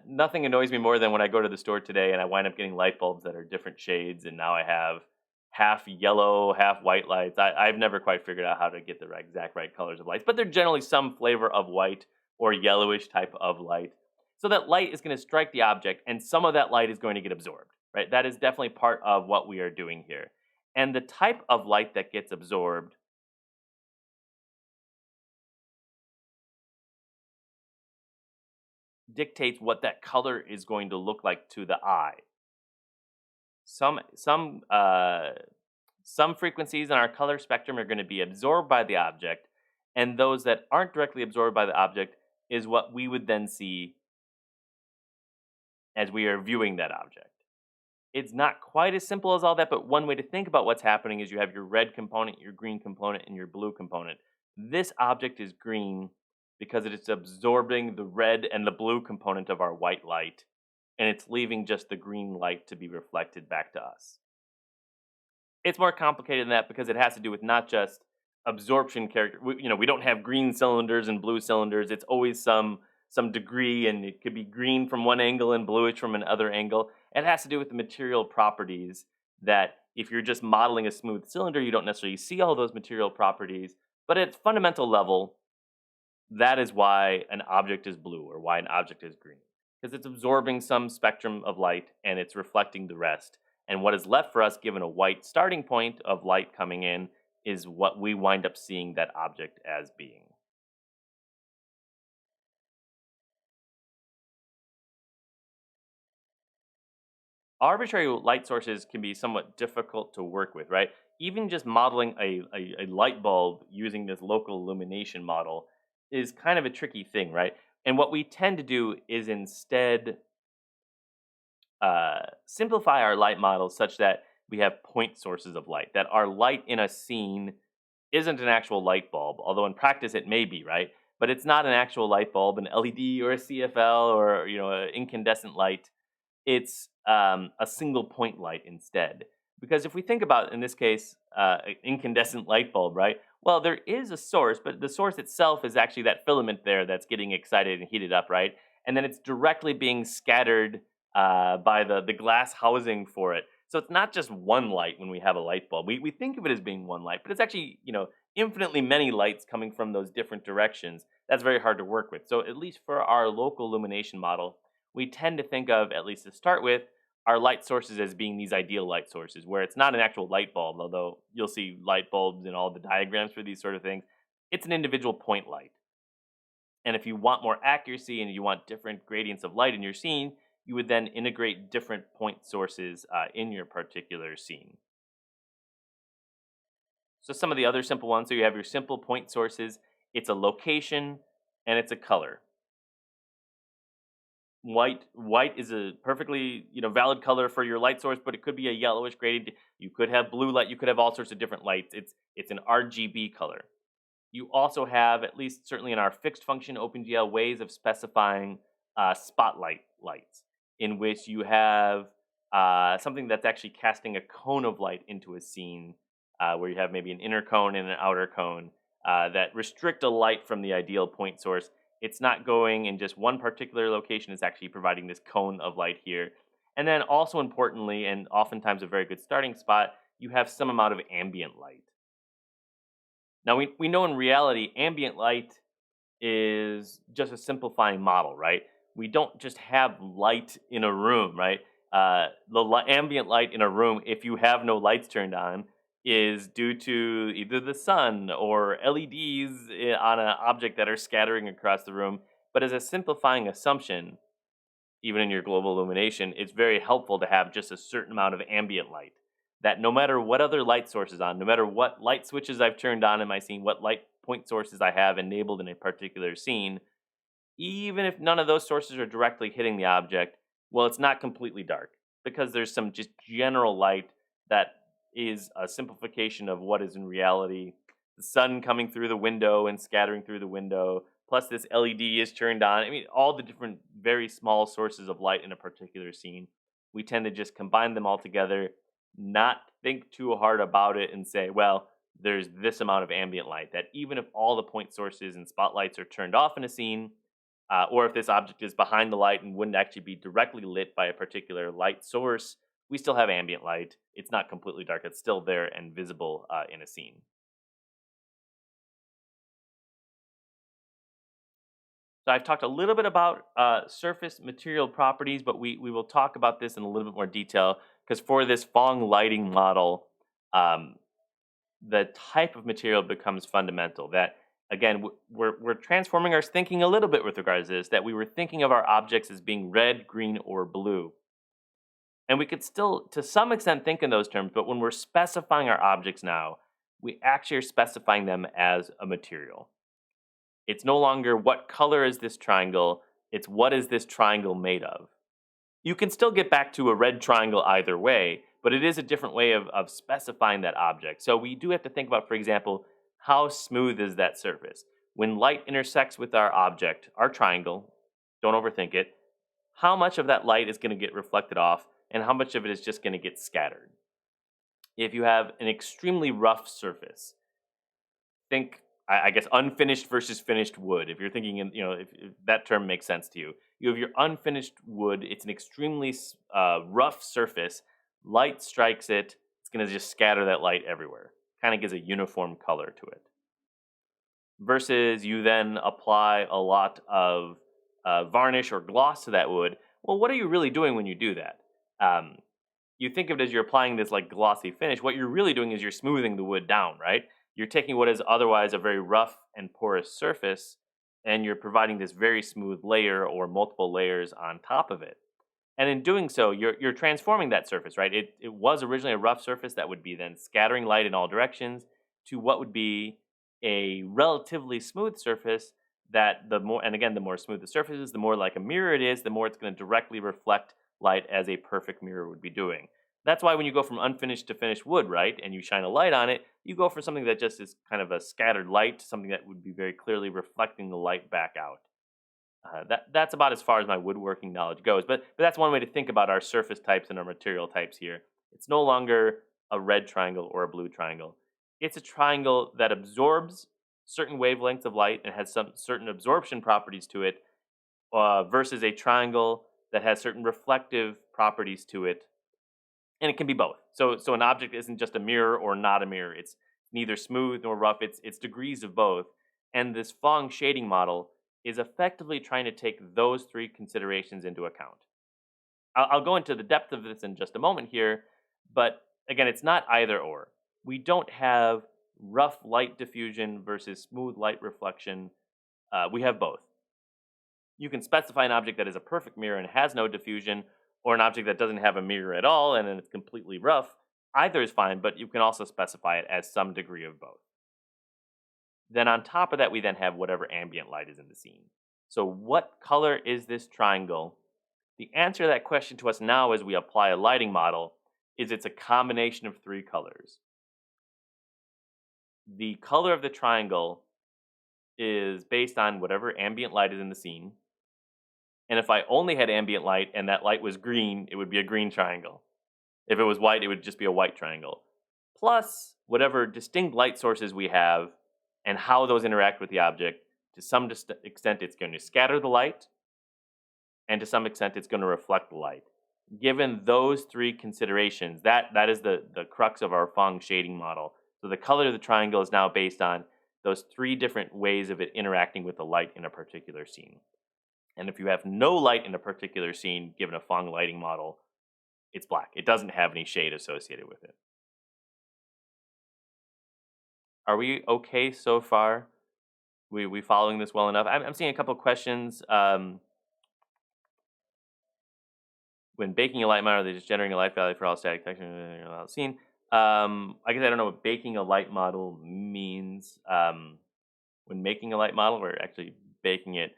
A: Nothing annoys me more than when I go to the store today and I wind up getting light bulbs that are different shades, and now I have half yellow, half white lights. I've never quite figured out how to get the exact right colors of lights, but they're generally some flavor of white or yellowish type of light. So that light is going to strike the object, and some of that light is going to get absorbed, right? That is definitely part of what we are doing here. And the type of light that gets absorbed dictates what that color is going to look like to the eye. Some frequencies in our color spectrum are going to be absorbed by the object, and those that aren't directly absorbed by the object is what we would then see as we are viewing that object. It's not quite as simple as all that, but one way to think about what's happening is you have your red component, your green component, and your blue component. This object is green because it is absorbing the red and the blue component of our white light, and it's leaving just the green light to be reflected back to us. It's more complicated than that because it has to do with not just absorption character. We don't have green cylinders and blue cylinders. It's always some degree, and it could be green from one angle and bluish from another angle. It has to do with the material properties that if you're just modeling a smooth cylinder, you don't necessarily see all those material properties. But at fundamental level, that is why an object is blue or why an object is green. Because it's absorbing some spectrum of light and it's reflecting the rest. And what is left for us, given a white starting point of light coming in, is what we wind up seeing that object as being. Arbitrary light sources can be somewhat difficult to work with, right? Even just modeling a light bulb using this local illumination model is kind of a tricky thing, right? And what we tend to do is instead simplify our light models such that we have point sources of light, that our light in a scene isn't an actual light bulb, although in practice it may be, right? But it's not an actual light bulb, an LED or a CFL or an incandescent light. It's a single point light instead. Because if we think about, in this case, an incandescent light bulb, right? Well, there is a source, but the source itself is actually that filament there that's getting excited and heated up, right? And then it's directly being scattered by the glass housing for it. So it's not just one light when we have a light bulb. We think of it as being one light, but it's actually, infinitely many lights coming from those different directions. That's very hard to work with. So at least for our local illumination model, we tend to think of, at least to start with, our light sources as being these ideal light sources, where it's not an actual light bulb, although you'll see light bulbs in all the diagrams for these sort of things. It's an individual point light. And if you want more accuracy and you want different gradients of light in your scene, you would then integrate different point sources in your particular scene. So some of the other simple ones, so you have your simple point sources, it's a location and it's a color. White is a perfectly, valid color for your light source, but it could be a yellowish gradient. You could have blue light, you could have all sorts of different lights. It's an RGB color. You also have, at least certainly in our fixed function OpenGL, ways of specifying spotlight lights, in which you have something that's actually casting a cone of light into a scene, where you have maybe an inner cone and an outer cone that restrict a light from the ideal point source. It's not going in just one particular location, it's actually providing this cone of light here. And then, also importantly, and oftentimes a very good starting spot, you have some amount of ambient light. Now, we know in reality, ambient light is just a simplifying model, right? We don't just have light in a room, right? Ambient light in a room, if you have no lights turned on, is due to either the sun or LEDs on an object that are scattering across the room. But as a simplifying assumption, even in your global illumination, it's very helpful to have just a certain amount of ambient light. That no matter what other light source is on, no matter what light switches I've turned on in my scene, what light point sources I have enabled in a particular scene, even if none of those sources are directly hitting the object, well, it's not completely dark because there's some just general light that is a simplification of what is in reality. The sun coming through the window and scattering through the window, plus this LED is turned on. I mean, all the different very small sources of light in a particular scene. We tend to just combine them all together, not think too hard about it, and say, well, there's this amount of ambient light. That even if all the point sources and spotlights are turned off in a scene, or if this object is behind the light and wouldn't actually be directly lit by a particular light source, we still have ambient light. It's not completely dark. It's still there and visible in a scene. So I've talked a little bit about surface material properties, but we will talk about this in a little bit more detail because for this Phong lighting model, um, the type of material becomes fundamental. That again, we're transforming our thinking a little bit with regards to this. That we were thinking of our objects as being red, green, or blue, and we could still, to some extent, think in those terms. But when we're specifying our objects now, we actually are specifying them as a material. It's no longer what color is this triangle. It's what is this triangle made of. You can still get back to a red triangle either way, but it is a different way of specifying that object. So we do have to think about, for example, how smooth is that surface? When light intersects with our object, our triangle, don't overthink it, how much of that light is going to get reflected off and how much of it is just going to get scattered? If you have an extremely rough surface, think, I guess, unfinished versus finished wood. If you're thinking, if that term makes sense to you, you have your unfinished wood. It's an extremely rough surface. Light strikes it. It's going to just scatter that light everywhere. Kind of gives a uniform color to it. Versus you then apply a lot of varnish or gloss to that wood. Well, what are you really doing when you do that? Um, you think of it as you're applying this like glossy finish. What you're really doing is you're smoothing the wood down, right? You're taking what is otherwise a very rough and porous surface, and you're providing this very smooth layer or multiple layers on top of it. And in doing so, you're transforming that surface, right? It was originally a rough surface that would be then scattering light in all directions to what would be a relatively smooth surface that the more, and again, the more smooth the surface is, the more like a mirror it is, the more it's going to directly reflect light as a perfect mirror would be doing. That's why when you go from unfinished to finished wood, right, and you shine a light on it, you go for something that just is kind of a scattered light, something that would be very clearly reflecting the light back out. That's about as far as my woodworking knowledge goes. But that's one way to think about our surface types and our material types here. It's no longer a red triangle or a blue triangle. It's a triangle that absorbs certain wavelengths of light and has some certain absorption properties to it, versus a triangle that has certain reflective properties to it, and it can be both. So an object isn't just a mirror or not a mirror. It's neither smooth nor rough. It's degrees of both. And this Phong shading model is effectively trying to take those three considerations into account. I'll go into the depth of this in just a moment here, but again, it's not either or. We don't have rough light diffusion versus smooth light reflection. We have both. You can specify an object that is a perfect mirror and has no diffusion, or an object that doesn't have a mirror at all and then it's completely rough. Either is fine, but you can also specify it as some degree of both. Then on top of that, we then have whatever ambient light is in the scene. So what color is this triangle? The answer to that question to us now as we apply a lighting model is it's a combination of three colors. The color of the triangle is based on whatever ambient light is in the scene. And if I only had ambient light and that light was green, it would be a green triangle. If it was white, it would just be a white triangle. Plus, whatever distinct light sources we have and how those interact with the object, to some extent, it's going to scatter the light, and to some extent, it's going to reflect the light. Given those three considerations, that is the crux of our Phong shading model. So the color of the triangle is now based on those three different ways of it interacting with the light in a particular scene. And if you have no light in a particular scene, given a Phong lighting model, it's black. It doesn't have any shade associated with it. Are we okay so far? We following this well enough? I'm seeing a couple questions. When baking a light model, are they just generating a light value for all static texture scene? I guess I don't know what baking a light model means. When making a light model, we're actually baking it.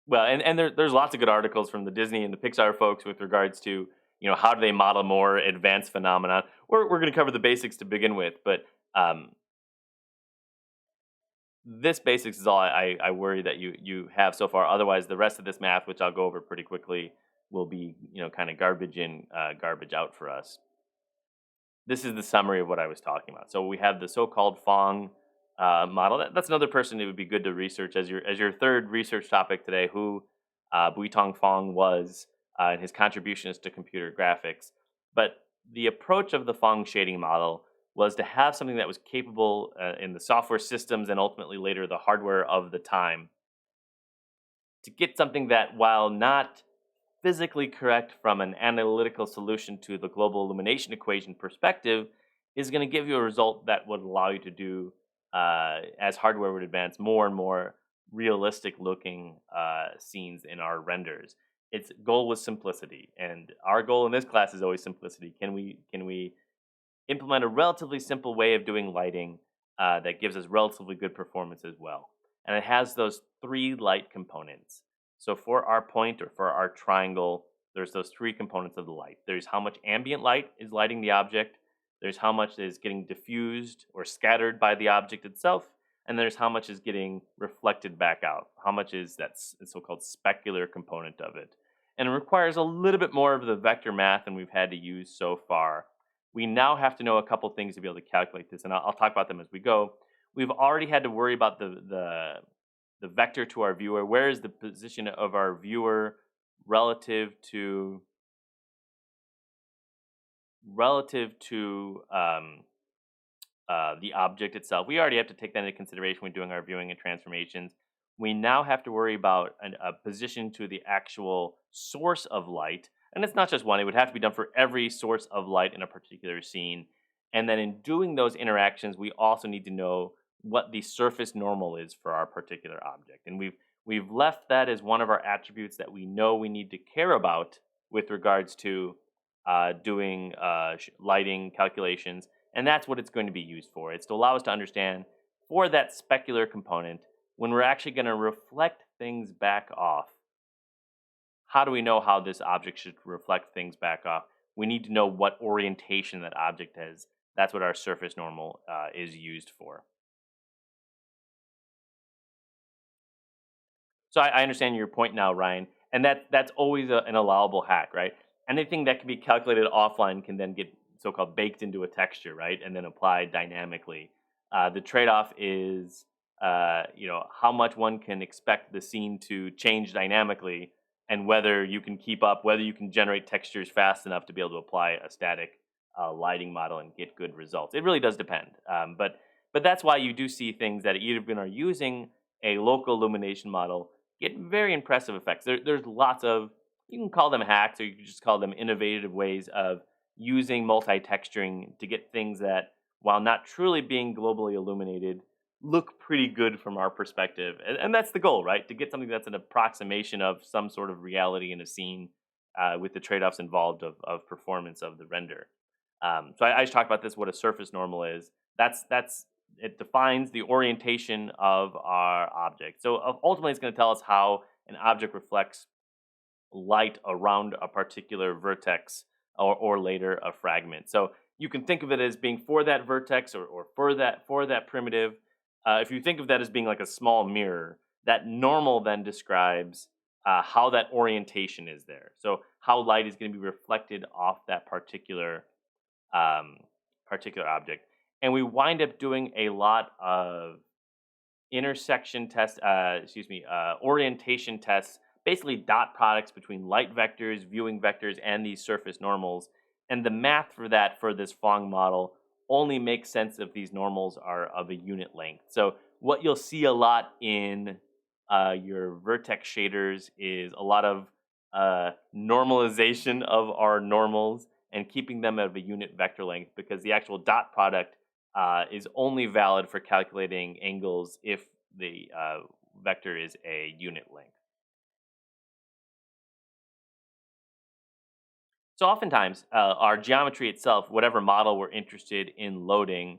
A: Well, and there's lots of good articles from the Disney and the Pixar folks with regards to how do they model more advanced phenomena. We're going to cover the basics to begin with, but this basics is all I worry that you have so far. Otherwise, the rest of this math, which I'll go over pretty quickly, will be kind of garbage in, garbage out for us. This is the summary of what I was talking about. So we have the so-called Phong model. That's another person it would be good to research as your third research topic today. Who Buitong Phong was and his contributions to computer graphics. But the approach of the Phong shading model was to have something that was capable in the software systems and ultimately later the hardware of the time to get something that, while not physically correct from an analytical solution to the global illumination equation perspective, is going to give you a result that would allow you to do, as hardware would advance, more and more realistic looking scenes in our renders. Its goal was simplicity, and our goal in this class is always simplicity. Can we implement a relatively simple way of doing lighting that gives us relatively good performance as well? And it has those three light components. So for our point or for our triangle, There's those three components of the light. There's how much ambient light is lighting the object, there's how much is getting diffused or scattered by the object itself, and there's how much is getting reflected back out. How much is that so-called specular component of it. And it requires a little bit more of the vector math than we've had to use so far. We now have to know a couple things to be able to calculate this, and I'll talk about them as we go. We've already had to worry about the vector to our viewer. Where is the position of our viewer relative to relative to the object itself? We already have to take that into consideration when doing our viewing and transformations. We now have to worry about a position to the actual source of light. And it's not just one, it would have to be done for every source of light in a particular scene. And then in doing those interactions, we also need to know what the surface normal is for our particular object. And we've left that as one of our attributes that we know we need to care about with regards to doing lighting calculations, and that's what it's going to be used for. It's to allow us to understand for that specular component, when we're actually going to reflect things back off, how do we know how this object should reflect things back off? We need to know what orientation that object has. That's what our surface normal is used for. So I understand your point now, Ryan, and that's always an allowable hack, right? Anything that can be calculated offline can then get so-called baked into a texture, right, and then applied dynamically. The trade-off is, how much one can expect the scene to change dynamically, and whether you can keep up, whether you can generate textures fast enough to be able to apply a static lighting model and get good results. It really does depend, but that's why you do see things that even are using a local illumination model get very impressive effects. There's lots of, you can call them hacks or you can just call them innovative ways of using multi-texturing to get things that, while not truly being globally illuminated, look pretty good from our perspective. And that's the goal, right? To get something that's an approximation of some sort of reality in a scene with the trade offs involved of performance of the render. So I just talked about this, what a surface normal is. That's it defines the orientation of our object. So ultimately, it's going to tell us how an object reflects light around a particular vertex or later a fragment. So you can think of it as being for that vertex or for that primitive. If you think of that as being like a small mirror, that normal then describes how that orientation is there. So how light is going to be reflected off that um, particular object. And we wind up doing a lot of intersection tests, orientation tests, basically dot products between light vectors, viewing vectors, and these surface normals. And the math for that for this Phong model only makes sense if these normals are of a unit length. So what you'll see a lot in your vertex shaders is a lot of normalization of our normals and keeping them at a unit vector length, because the actual dot product is only valid for calculating angles if the vector is a unit length. So oftentimes, our geometry itself, whatever model we're interested in loading,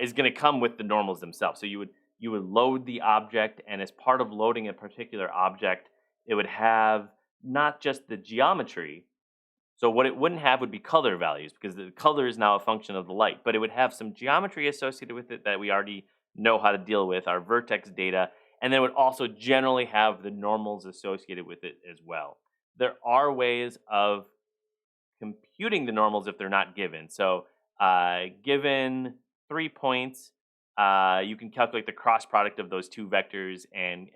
A: is going to come with the normals themselves. So you would load the object, and as part of loading a particular object, it would have not just the geometry. So what it wouldn't have would be color values, because the color is now a function of the light, but it would have some geometry associated with it that we already know how to deal with, our vertex data, and then it would also generally have the normals associated with it as well. There are ways of computing the normals if they're not given. So given 3 points, you can calculate the cross product of those two vectors, and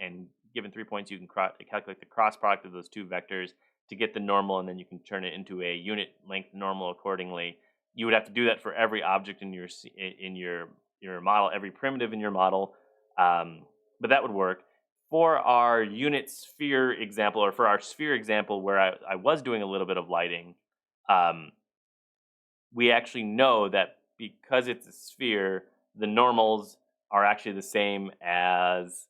A: given 3 points, you can calculate the cross product of those two vectors to get the normal, and then you can turn it into a unit length normal accordingly. You would have to do that for every object in your model, every primitive in your model, but that would work. For our unit sphere example, or for our sphere example, where I was doing a little bit of lighting, um, we actually know that because it's a sphere, the normals are actually the same as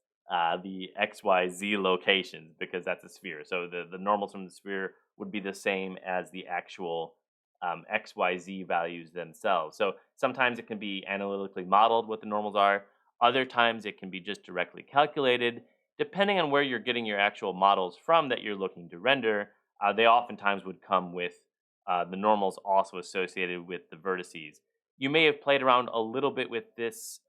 A: the XYZ locations, because that's a sphere. So the normals from the sphere would be the same as the actual XYZ values themselves. So sometimes it can be analytically modeled what the normals are. Other times it can be just directly calculated. Depending on where you're getting your actual models from that you're looking to render, they oftentimes would come with the normals also associated with the vertices. You may have played around a little bit with this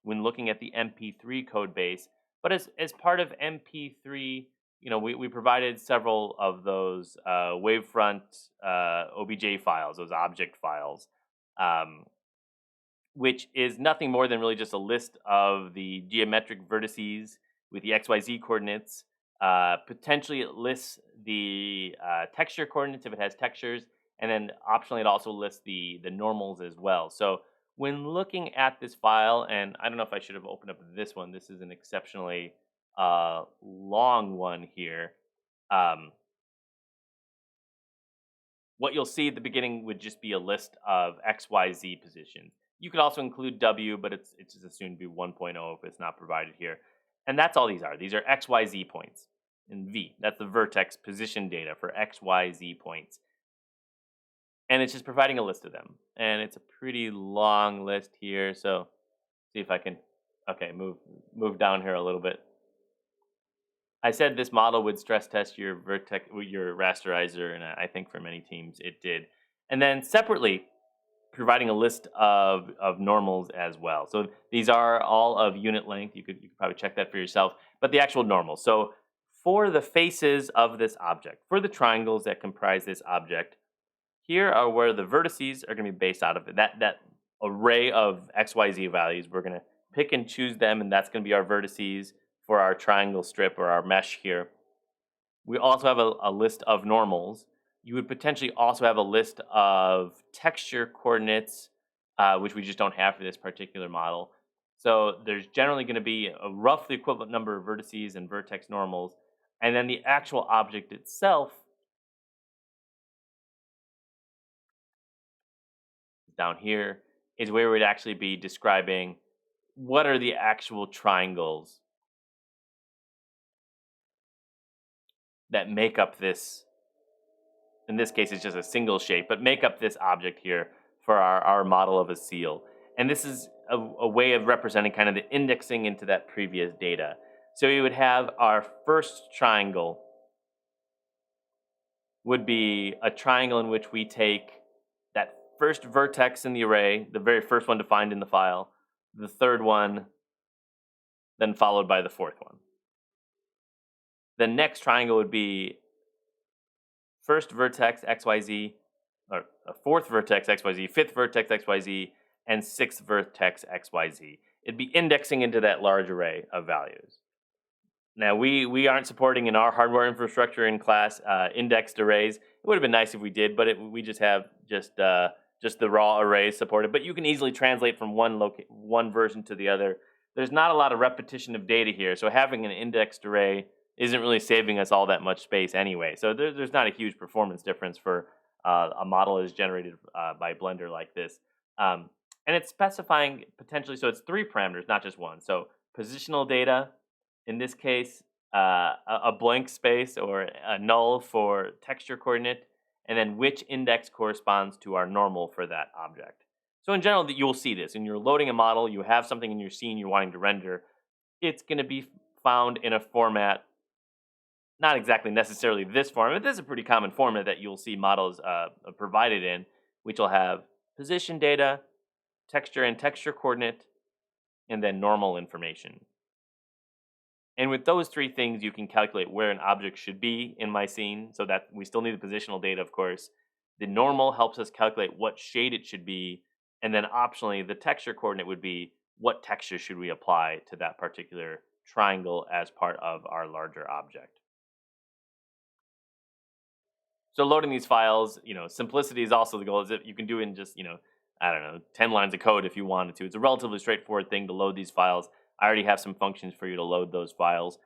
A: when looking at the MP3 code base, but as part of MP3, we provided several of those wavefront OBJ files, those object files, um, which is nothing more than really just a list of the geometric vertices with the XYZ coordinates. Potentially, it lists the texture coordinates if it has textures, and then optionally, it also lists the normals as well. So when looking at this file, and I don't know if I should have opened up this one. This is an exceptionally long one here. Um, what you'll see at the beginning would just be a list of XYZ positions. You could also include W, but it's just assumed to be 1.0 if it's not provided here. And that's all these are. These are XYZ points. And V, that's the vertex position data for XYZ points. And it's just providing a list of them. And it's a pretty long list here. So see if I can, okay, move down here a little bit. I said this model would stress test your vertex, your rasterizer, and I think for many teams it did. And then separately, providing a list of normals as well. So these are all of unit length. You could probably check that for yourself. But the actual normals. So for the faces of this object, for the triangles that comprise this object, here are where the vertices are going to be based out of. That array of XYZ values, we're going to pick and choose them, and that's going to be our vertices for our triangle strip or our mesh here. We also have a list of normals. You would potentially also have a list of texture coordinates, which we just don't have for this particular model. So there's generally going to be a roughly equivalent number of vertices and vertex normals. And then the actual object itself down here is where we'd actually be describing what are the actual triangles that make up this. In this case, it's just a single shape, but make up this object here for our model of a seal. And this is a way of representing kind of the indexing into that previous data. So we would have our first triangle would be a triangle in which we take that first vertex in the array, the very first one defined in the file, the third one, then followed by the fourth one. The next triangle would be first vertex XYZ, or a fourth vertex XYZ, fifth vertex XYZ, and sixth vertex XYZ. It'd be indexing into that large array of values. Now, we aren't supporting in our hardware infrastructure in class indexed arrays. It would have been nice if we did, but we just have just the raw arrays supported. But you can easily translate from one version to the other. There's not a lot of repetition of data here, so having an indexed array isn't really saving us all that much space anyway. So there's not a huge performance difference for a model as generated by Blender like this. And it's specifying potentially, so it's 3 parameters, not just one. So positional data, in this case, a blank space or a null for texture coordinate, and then which index corresponds to our normal for that object. So in general, you'll see this. When you're loading a model, you have something in your scene you're wanting to render, it's going to be found in a format, not exactly necessarily this format. This is a pretty common format that you'll see models provided in, which will have position data, texture and texture coordinate, and then normal information. And with those 3 things, you can calculate where an object should be in my scene, so that we still need the positional data, of course. The normal helps us calculate what shade it should be, and then optionally, the texture coordinate would be what texture should we apply to that particular triangle as part of our larger object. So loading these files, simplicity is also the goal. Is that you can do it in just, I don't know, 10 lines of code if you wanted to. It's a relatively straightforward thing to load these files. I already have some functions for you to load those files.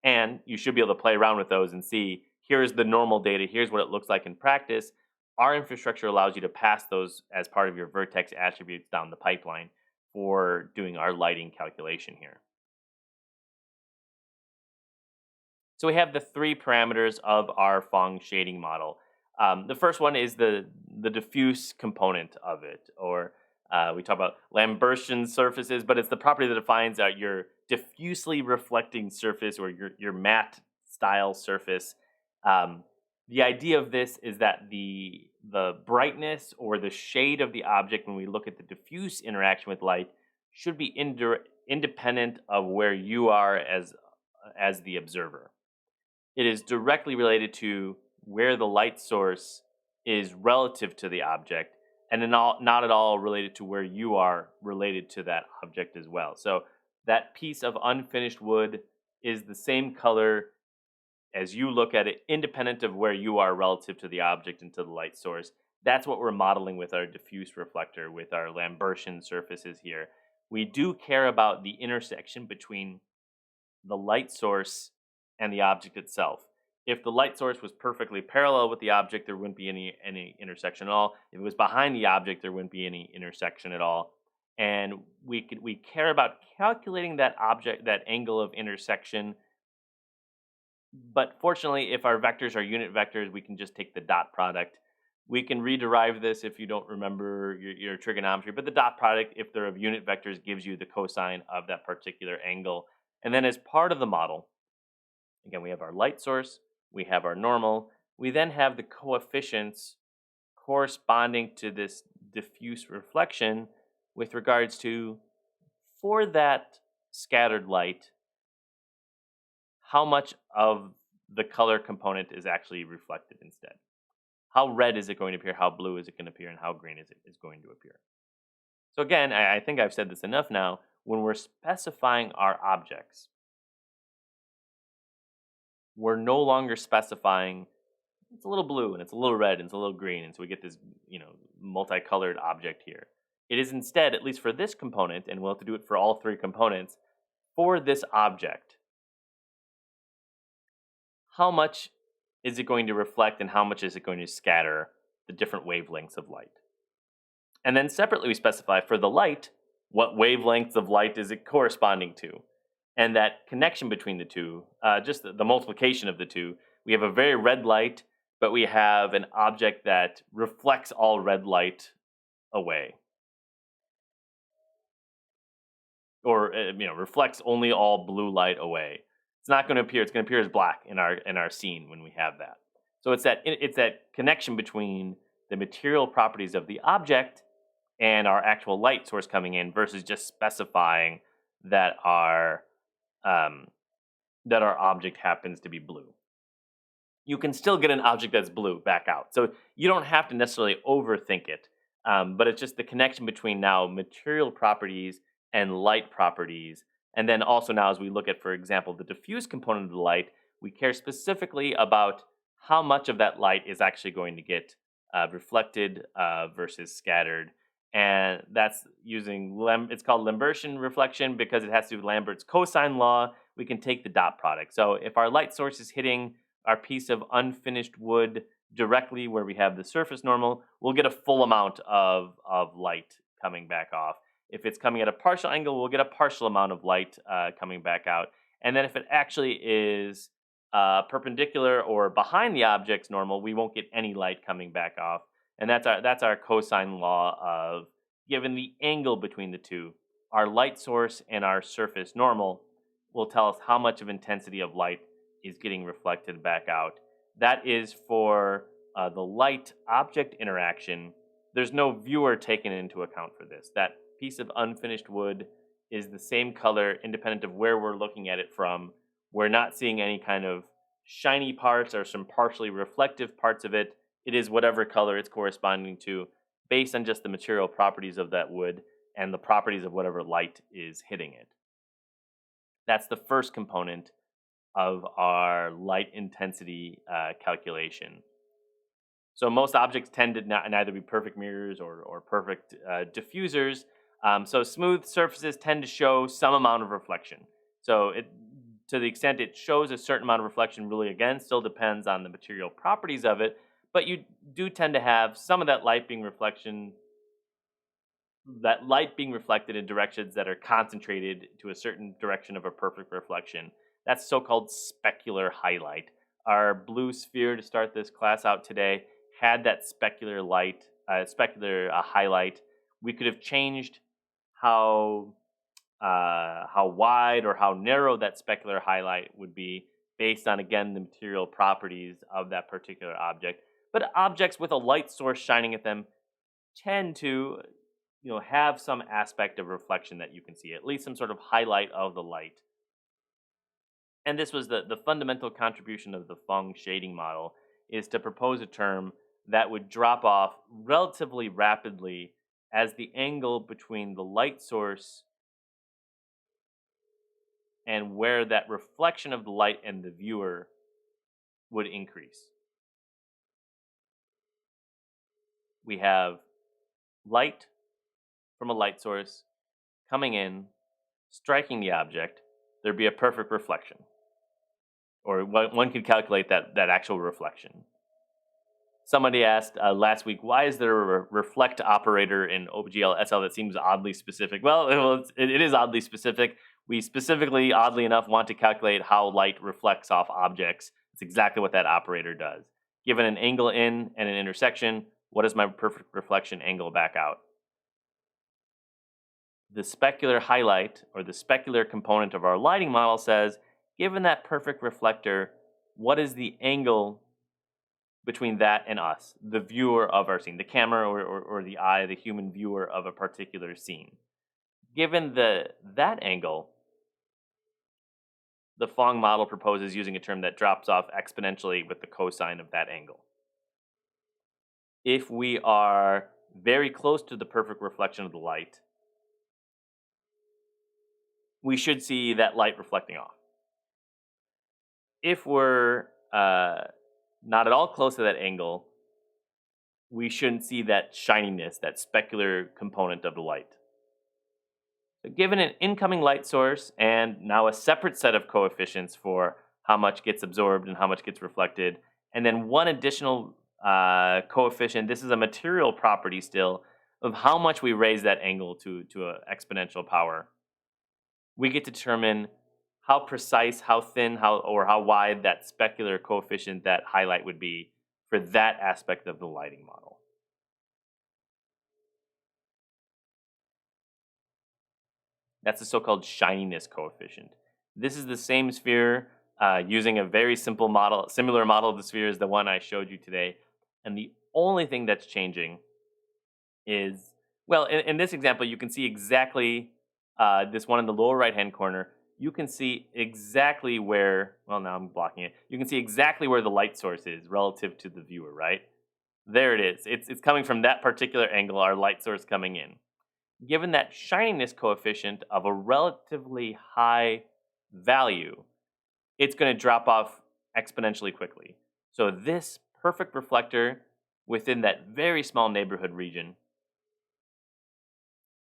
A: And you should be able to play around with those and see, here's the normal data, here's what it looks like in practice. Our infrastructure allows you to pass those as part of your vertex attributes down the pipeline for doing our lighting calculation here. So we have the 3 parameters of our Phong shading model. The first one is the diffuse component of it, or we talk about Lambertian surfaces, but it's the property that defines your diffusely reflecting surface or your matte style surface. The idea of this is that the brightness or the shade of the object when we look at the diffuse interaction with light should be independent of where you are as the observer. It is directly related to where the light source is relative to the object, and not at all related to where you are related to that object as well. So that piece of unfinished wood is the same color as you look at it, independent of where you are relative to the object and to the light source. That's what we're modeling with our diffuse reflector, with our Lambertian surfaces here. We do care about the intersection between the light source and the object itself. If the light source was perfectly parallel with the object, there wouldn't be any intersection at all. If it was behind the object, there wouldn't be any intersection at all. And we care about calculating that angle of intersection. But fortunately, if our vectors are unit vectors, we can just take the dot product. We can rederive this if you don't remember your trigonometry, but the dot product, if they're of unit vectors, gives you the cosine of that particular angle. And then as part of the model, again, we have our light source, we have our normal, we then have the coefficients corresponding to this diffuse reflection with regards to, for that scattered light, how much of the color component is actually reflected instead. How red is it going to appear? How blue is it going to appear? And how green is going to appear? So again, I think I've said this enough now. When we're specifying our objects, we're no longer specifying it's a little blue and it's a little red and it's a little green, and so we get this multicolored object here. It is instead, at least for this component, and we'll have to do it for all three components, for this object, how much is it going to reflect and how much is it going to scatter the different wavelengths of light. And then separately we specify for the light, what wavelengths of light is it corresponding to. And that connection between the two, just the multiplication of the two, we have a very red light, but we have an object that reflects all red light away. Or reflects only all blue light away. It's not going to appear. It's going to appear as black in our scene when we have that. So it's that connection between the material properties of the object and our actual light source coming in, versus just specifying that our object happens to be blue. You can still get an object that's blue back out. So you don't have to necessarily overthink it, but it's just the connection between now material properties and light properties. And then also now, as we look at, for example, the diffuse component of the light, we care specifically about how much of that light is actually going to get reflected versus scattered. And that's using, it's called Lambertian reflection because it has to do with Lambert's cosine law. We can take the dot product. So if our light source is hitting our piece of unfinished wood directly where we have the surface normal, we'll get a full amount of light coming back off. If it's coming at a partial angle, we'll get a partial amount of light coming back out. And then if it actually is perpendicular or behind the object's normal, we won't get any light coming back off. And that's our cosine law of, given the angle between the two, our light source and our surface normal will tell us how much of intensity of light is getting reflected back out. That is for the light object interaction. There's no viewer taken into account for this. That piece of unfinished wood is the same color independent of where we're looking at it from. We're not seeing any kind of shiny parts or some partially reflective parts of it. It is whatever color it's corresponding to based on just the material properties of that wood and the properties of whatever light is hitting it. That's the first component of our light intensity calculation. So most objects tend to neither be perfect mirrors or perfect diffusers. So smooth surfaces tend to show some amount of reflection. So to the extent it shows a certain amount of reflection, really again still depends on the material properties of it. But you do tend to have some of that light being reflected in directions that are concentrated to a certain direction of a perfect reflection. That's so-called specular highlight. Our blue sphere to start this class out today had that specular highlight. We could have changed how wide or how narrow that specular highlight would be based on, again, the material properties of that particular object. But objects with a light source shining at them tend to, have some aspect of reflection that you can see, at least some sort of highlight of the light. And this was the fundamental contribution of the Fung shading model, is to propose a term that would drop off relatively rapidly as the angle between the light source and where that reflection of the light and the viewer would increase. We have light from a light source coming in, striking the object. There'd be a perfect reflection. Or one could calculate that actual reflection. Somebody asked last week, why is there a reflect operator in OpenGL SL that seems oddly specific? Well, it is oddly specific. We specifically, oddly enough, want to calculate how light reflects off objects. It's exactly what that operator does. Given an angle in and an intersection, what is my perfect reflection angle back out? The specular highlight, or the specular component of our lighting model, says, given that perfect reflector, what is the angle between that and us, the viewer of our scene, the camera or the eye, the human viewer of a particular scene? Given that angle, the Fong model proposes using a term that drops off exponentially with the cosine of that angle. If we are very close to the perfect reflection of the light, we should see that light reflecting off. If we're not at all close to that angle, we shouldn't see that shininess, that specular component of the light. So given an incoming light source and now a separate set of coefficients for how much gets absorbed and how much gets reflected, and then one additional coefficient, this is a material property still, of how much we raise that angle to an exponential power, we get to determine how precise, how thin, how wide that specular coefficient, that highlight, would be for that aspect of the lighting model. That's the so-called shininess coefficient. This is the same sphere using a very simple model, similar model of the sphere as the one I showed you today. And the only thing that's changing is, well, in this example, you can see exactly this one in the lower right-hand corner. You can see exactly where, well, now I'm blocking it. You can see exactly where the light source is relative to the viewer, right? There it is. It's coming from that particular angle, our light source coming in. Given that shininess coefficient of a relatively high value, it's going to drop off exponentially quickly. So this perfect reflector within that very small neighborhood region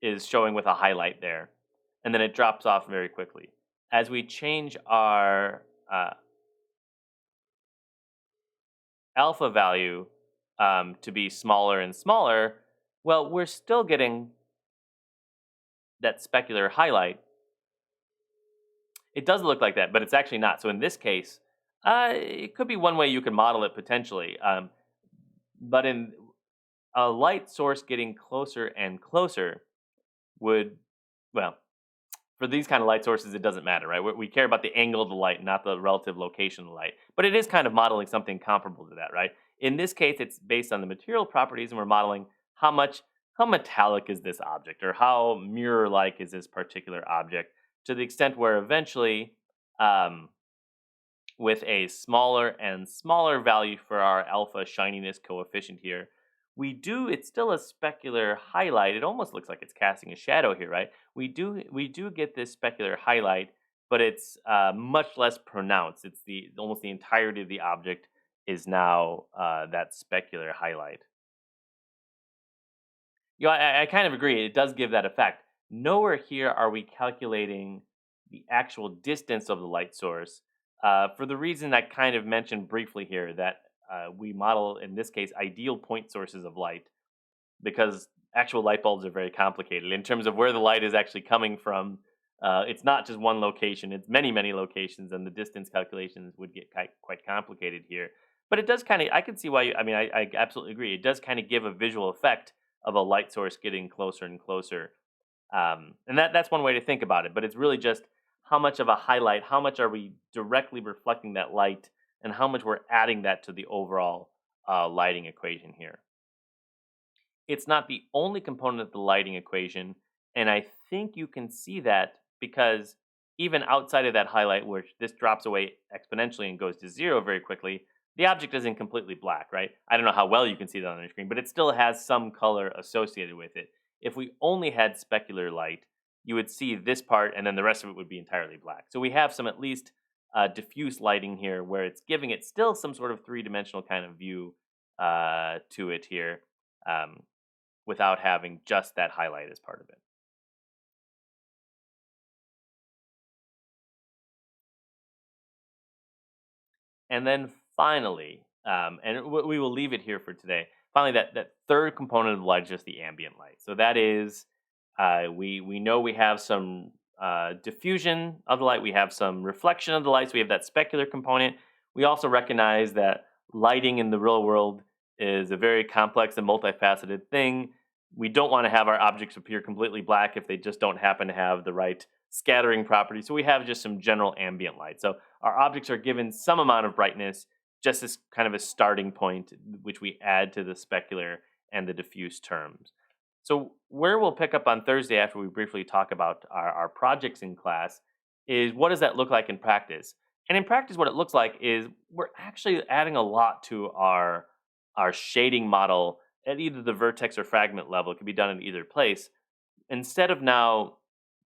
A: is showing with a highlight there, and then it drops off very quickly. As we change our alpha value to be smaller and smaller, well, we're still getting that specular highlight. It does look like that, but it's actually not. So in this case, it could be one way you could model it potentially. But in a light source getting closer and closer would, well, for these kind of light sources, it doesn't matter, right? We care about the angle of the light, not the relative location of the light. But it is kind of modeling something comparable to that, right? In this case, it's based on the material properties, and we're modeling how metallic is this object, or how mirror-like is this particular object, to the extent where eventually, with a smaller and smaller value for our alpha shininess coefficient here, it's still a specular highlight. It almost looks like it's casting a shadow here, right? We do get this specular highlight, but it's much less pronounced. It's almost the entirety of the object is now that specular highlight. I kind of agree. It does give that effect. Nowhere here are we calculating the actual distance of the light source, for the reason I kind of mentioned briefly here, that we model, in this case, ideal point sources of light, because actual light bulbs are very complicated. In terms of where the light is actually coming from, it's not just one location, it's many, many locations, and the distance calculations would get quite complicated here. But it does kind of, I can see why, I absolutely agree. It does kind of give a visual effect of a light source getting closer and closer. And that's one way to think about it, but it's really just how much of a highlight, how much are we directly reflecting that light, and how much we're adding that to the overall lighting equation here. It's not the only component of the lighting equation, and I think you can see that because even outside of that highlight, where this drops away exponentially and goes to zero very quickly, the object isn't completely black, right? I don't know how well you can see that on your screen, but it still has some color associated with it. If we only had specular light, you would see this part, and then the rest of it would be entirely black. So we have some at least diffuse lighting here, where it's giving it still some sort of three-dimensional kind of view to it here. Um, without having just that highlight as part of it. And then finally, we will leave it here for today. Finally, that third component of the light is just the ambient light. So that is, we know we have some diffusion of the light, we have some reflection of the light, so we have that specular component. We also recognize that lighting in the real world is a very complex and multifaceted thing. We don't want to have our objects appear completely black if they just don't happen to have the right scattering properties. So we have just some general ambient light. So our objects are given some amount of brightness, just as kind of a starting point, which we add to the specular and the diffuse terms. So where we'll pick up on Thursday after we briefly talk about our projects in class is what does that look like in practice? And in practice, what it looks like is we're actually adding a lot to our shading model at either the vertex or fragment level. It can be done in either place. Instead of now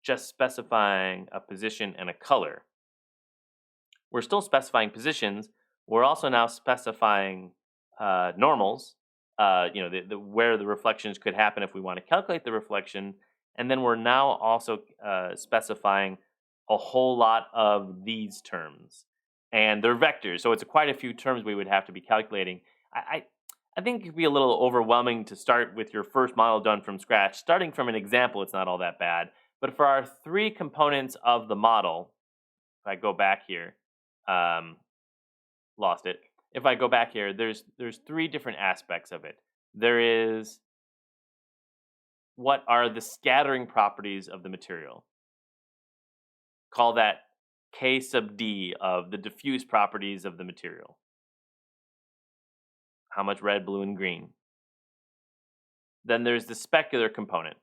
A: just specifying a position and a color, we're still specifying positions. We're also now specifying normals. Where the reflections could happen if we want to calculate the reflection, and then we're now also specifying a whole lot of these terms, and they're vectors. So it's quite a few terms we would have to be calculating. I think it could be a little overwhelming to start with your first model done from scratch. Starting from an example, it's not all that bad. But for our three components of the model, if I go back here, um, lost it. If I go back here, there's three different aspects of it. There is what are the scattering properties of the material. Call that K sub D of the diffuse properties of the material. How much red, blue, and green. Then there's the specular component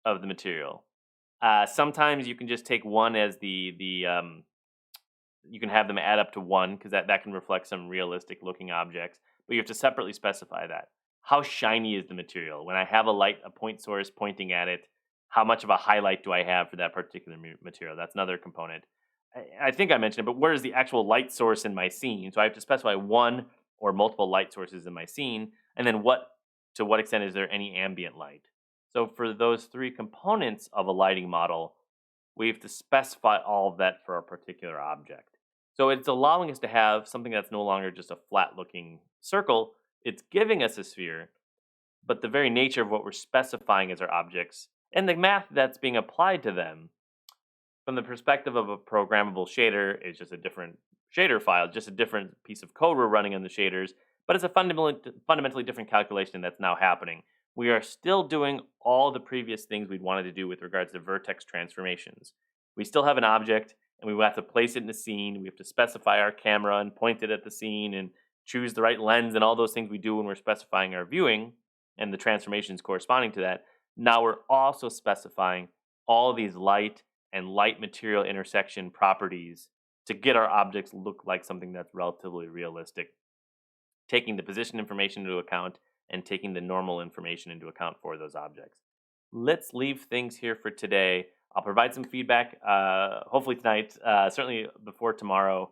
A: of the material. Sometimes you can just take one as you can have them add up to one because that can reflect some realistic looking objects, but you have to separately specify that. How shiny is the material? When I have a point source pointing at it, how much of a highlight do I have for that particular material? That's another component. I think I mentioned it, but where is the actual light source in my scene? So I have to specify one or multiple light sources in my scene, and then to what extent is there any ambient light? So for those three components of a lighting model, we have to specify all of that for a particular object. So it's allowing us to have something that's no longer just a flat looking circle. It's giving us a sphere, but the very nature of what we're specifying as our objects and the math that's being applied to them from the perspective of a programmable shader is just a different shader file, just a different piece of code we're running on the shaders, but it's a fundamentally different calculation that's now happening. We are still doing all the previous things we'd wanted to do with regards to vertex transformations. We still have an object, and we have to place it in the scene. We have to specify our camera and point it at the scene and choose the right lens and all those things we do when we're specifying our viewing and the transformations corresponding to that. Now we're also specifying all of these light and light material intersection properties to get our objects look like something that's relatively realistic, taking the position information into account and taking the normal information into account for those objects. Let's leave things here for today. I'll provide some feedback, hopefully tonight, certainly before tomorrow,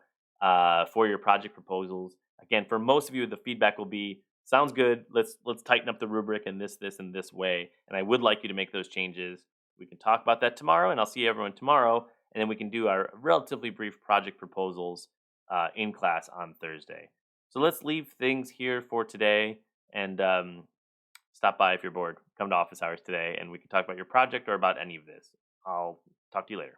A: for your project proposals. Again, for most of you, the feedback will be, sounds good, let's tighten up the rubric in this, and this way. And I would like you to make those changes. We can talk about that tomorrow, and I'll see everyone tomorrow. And then we can do our relatively brief project proposals in class on Thursday. So let's leave things here for today, and stop by if you're bored. Come to office hours today, and we can talk about your project or about any of this. I'll talk to you later.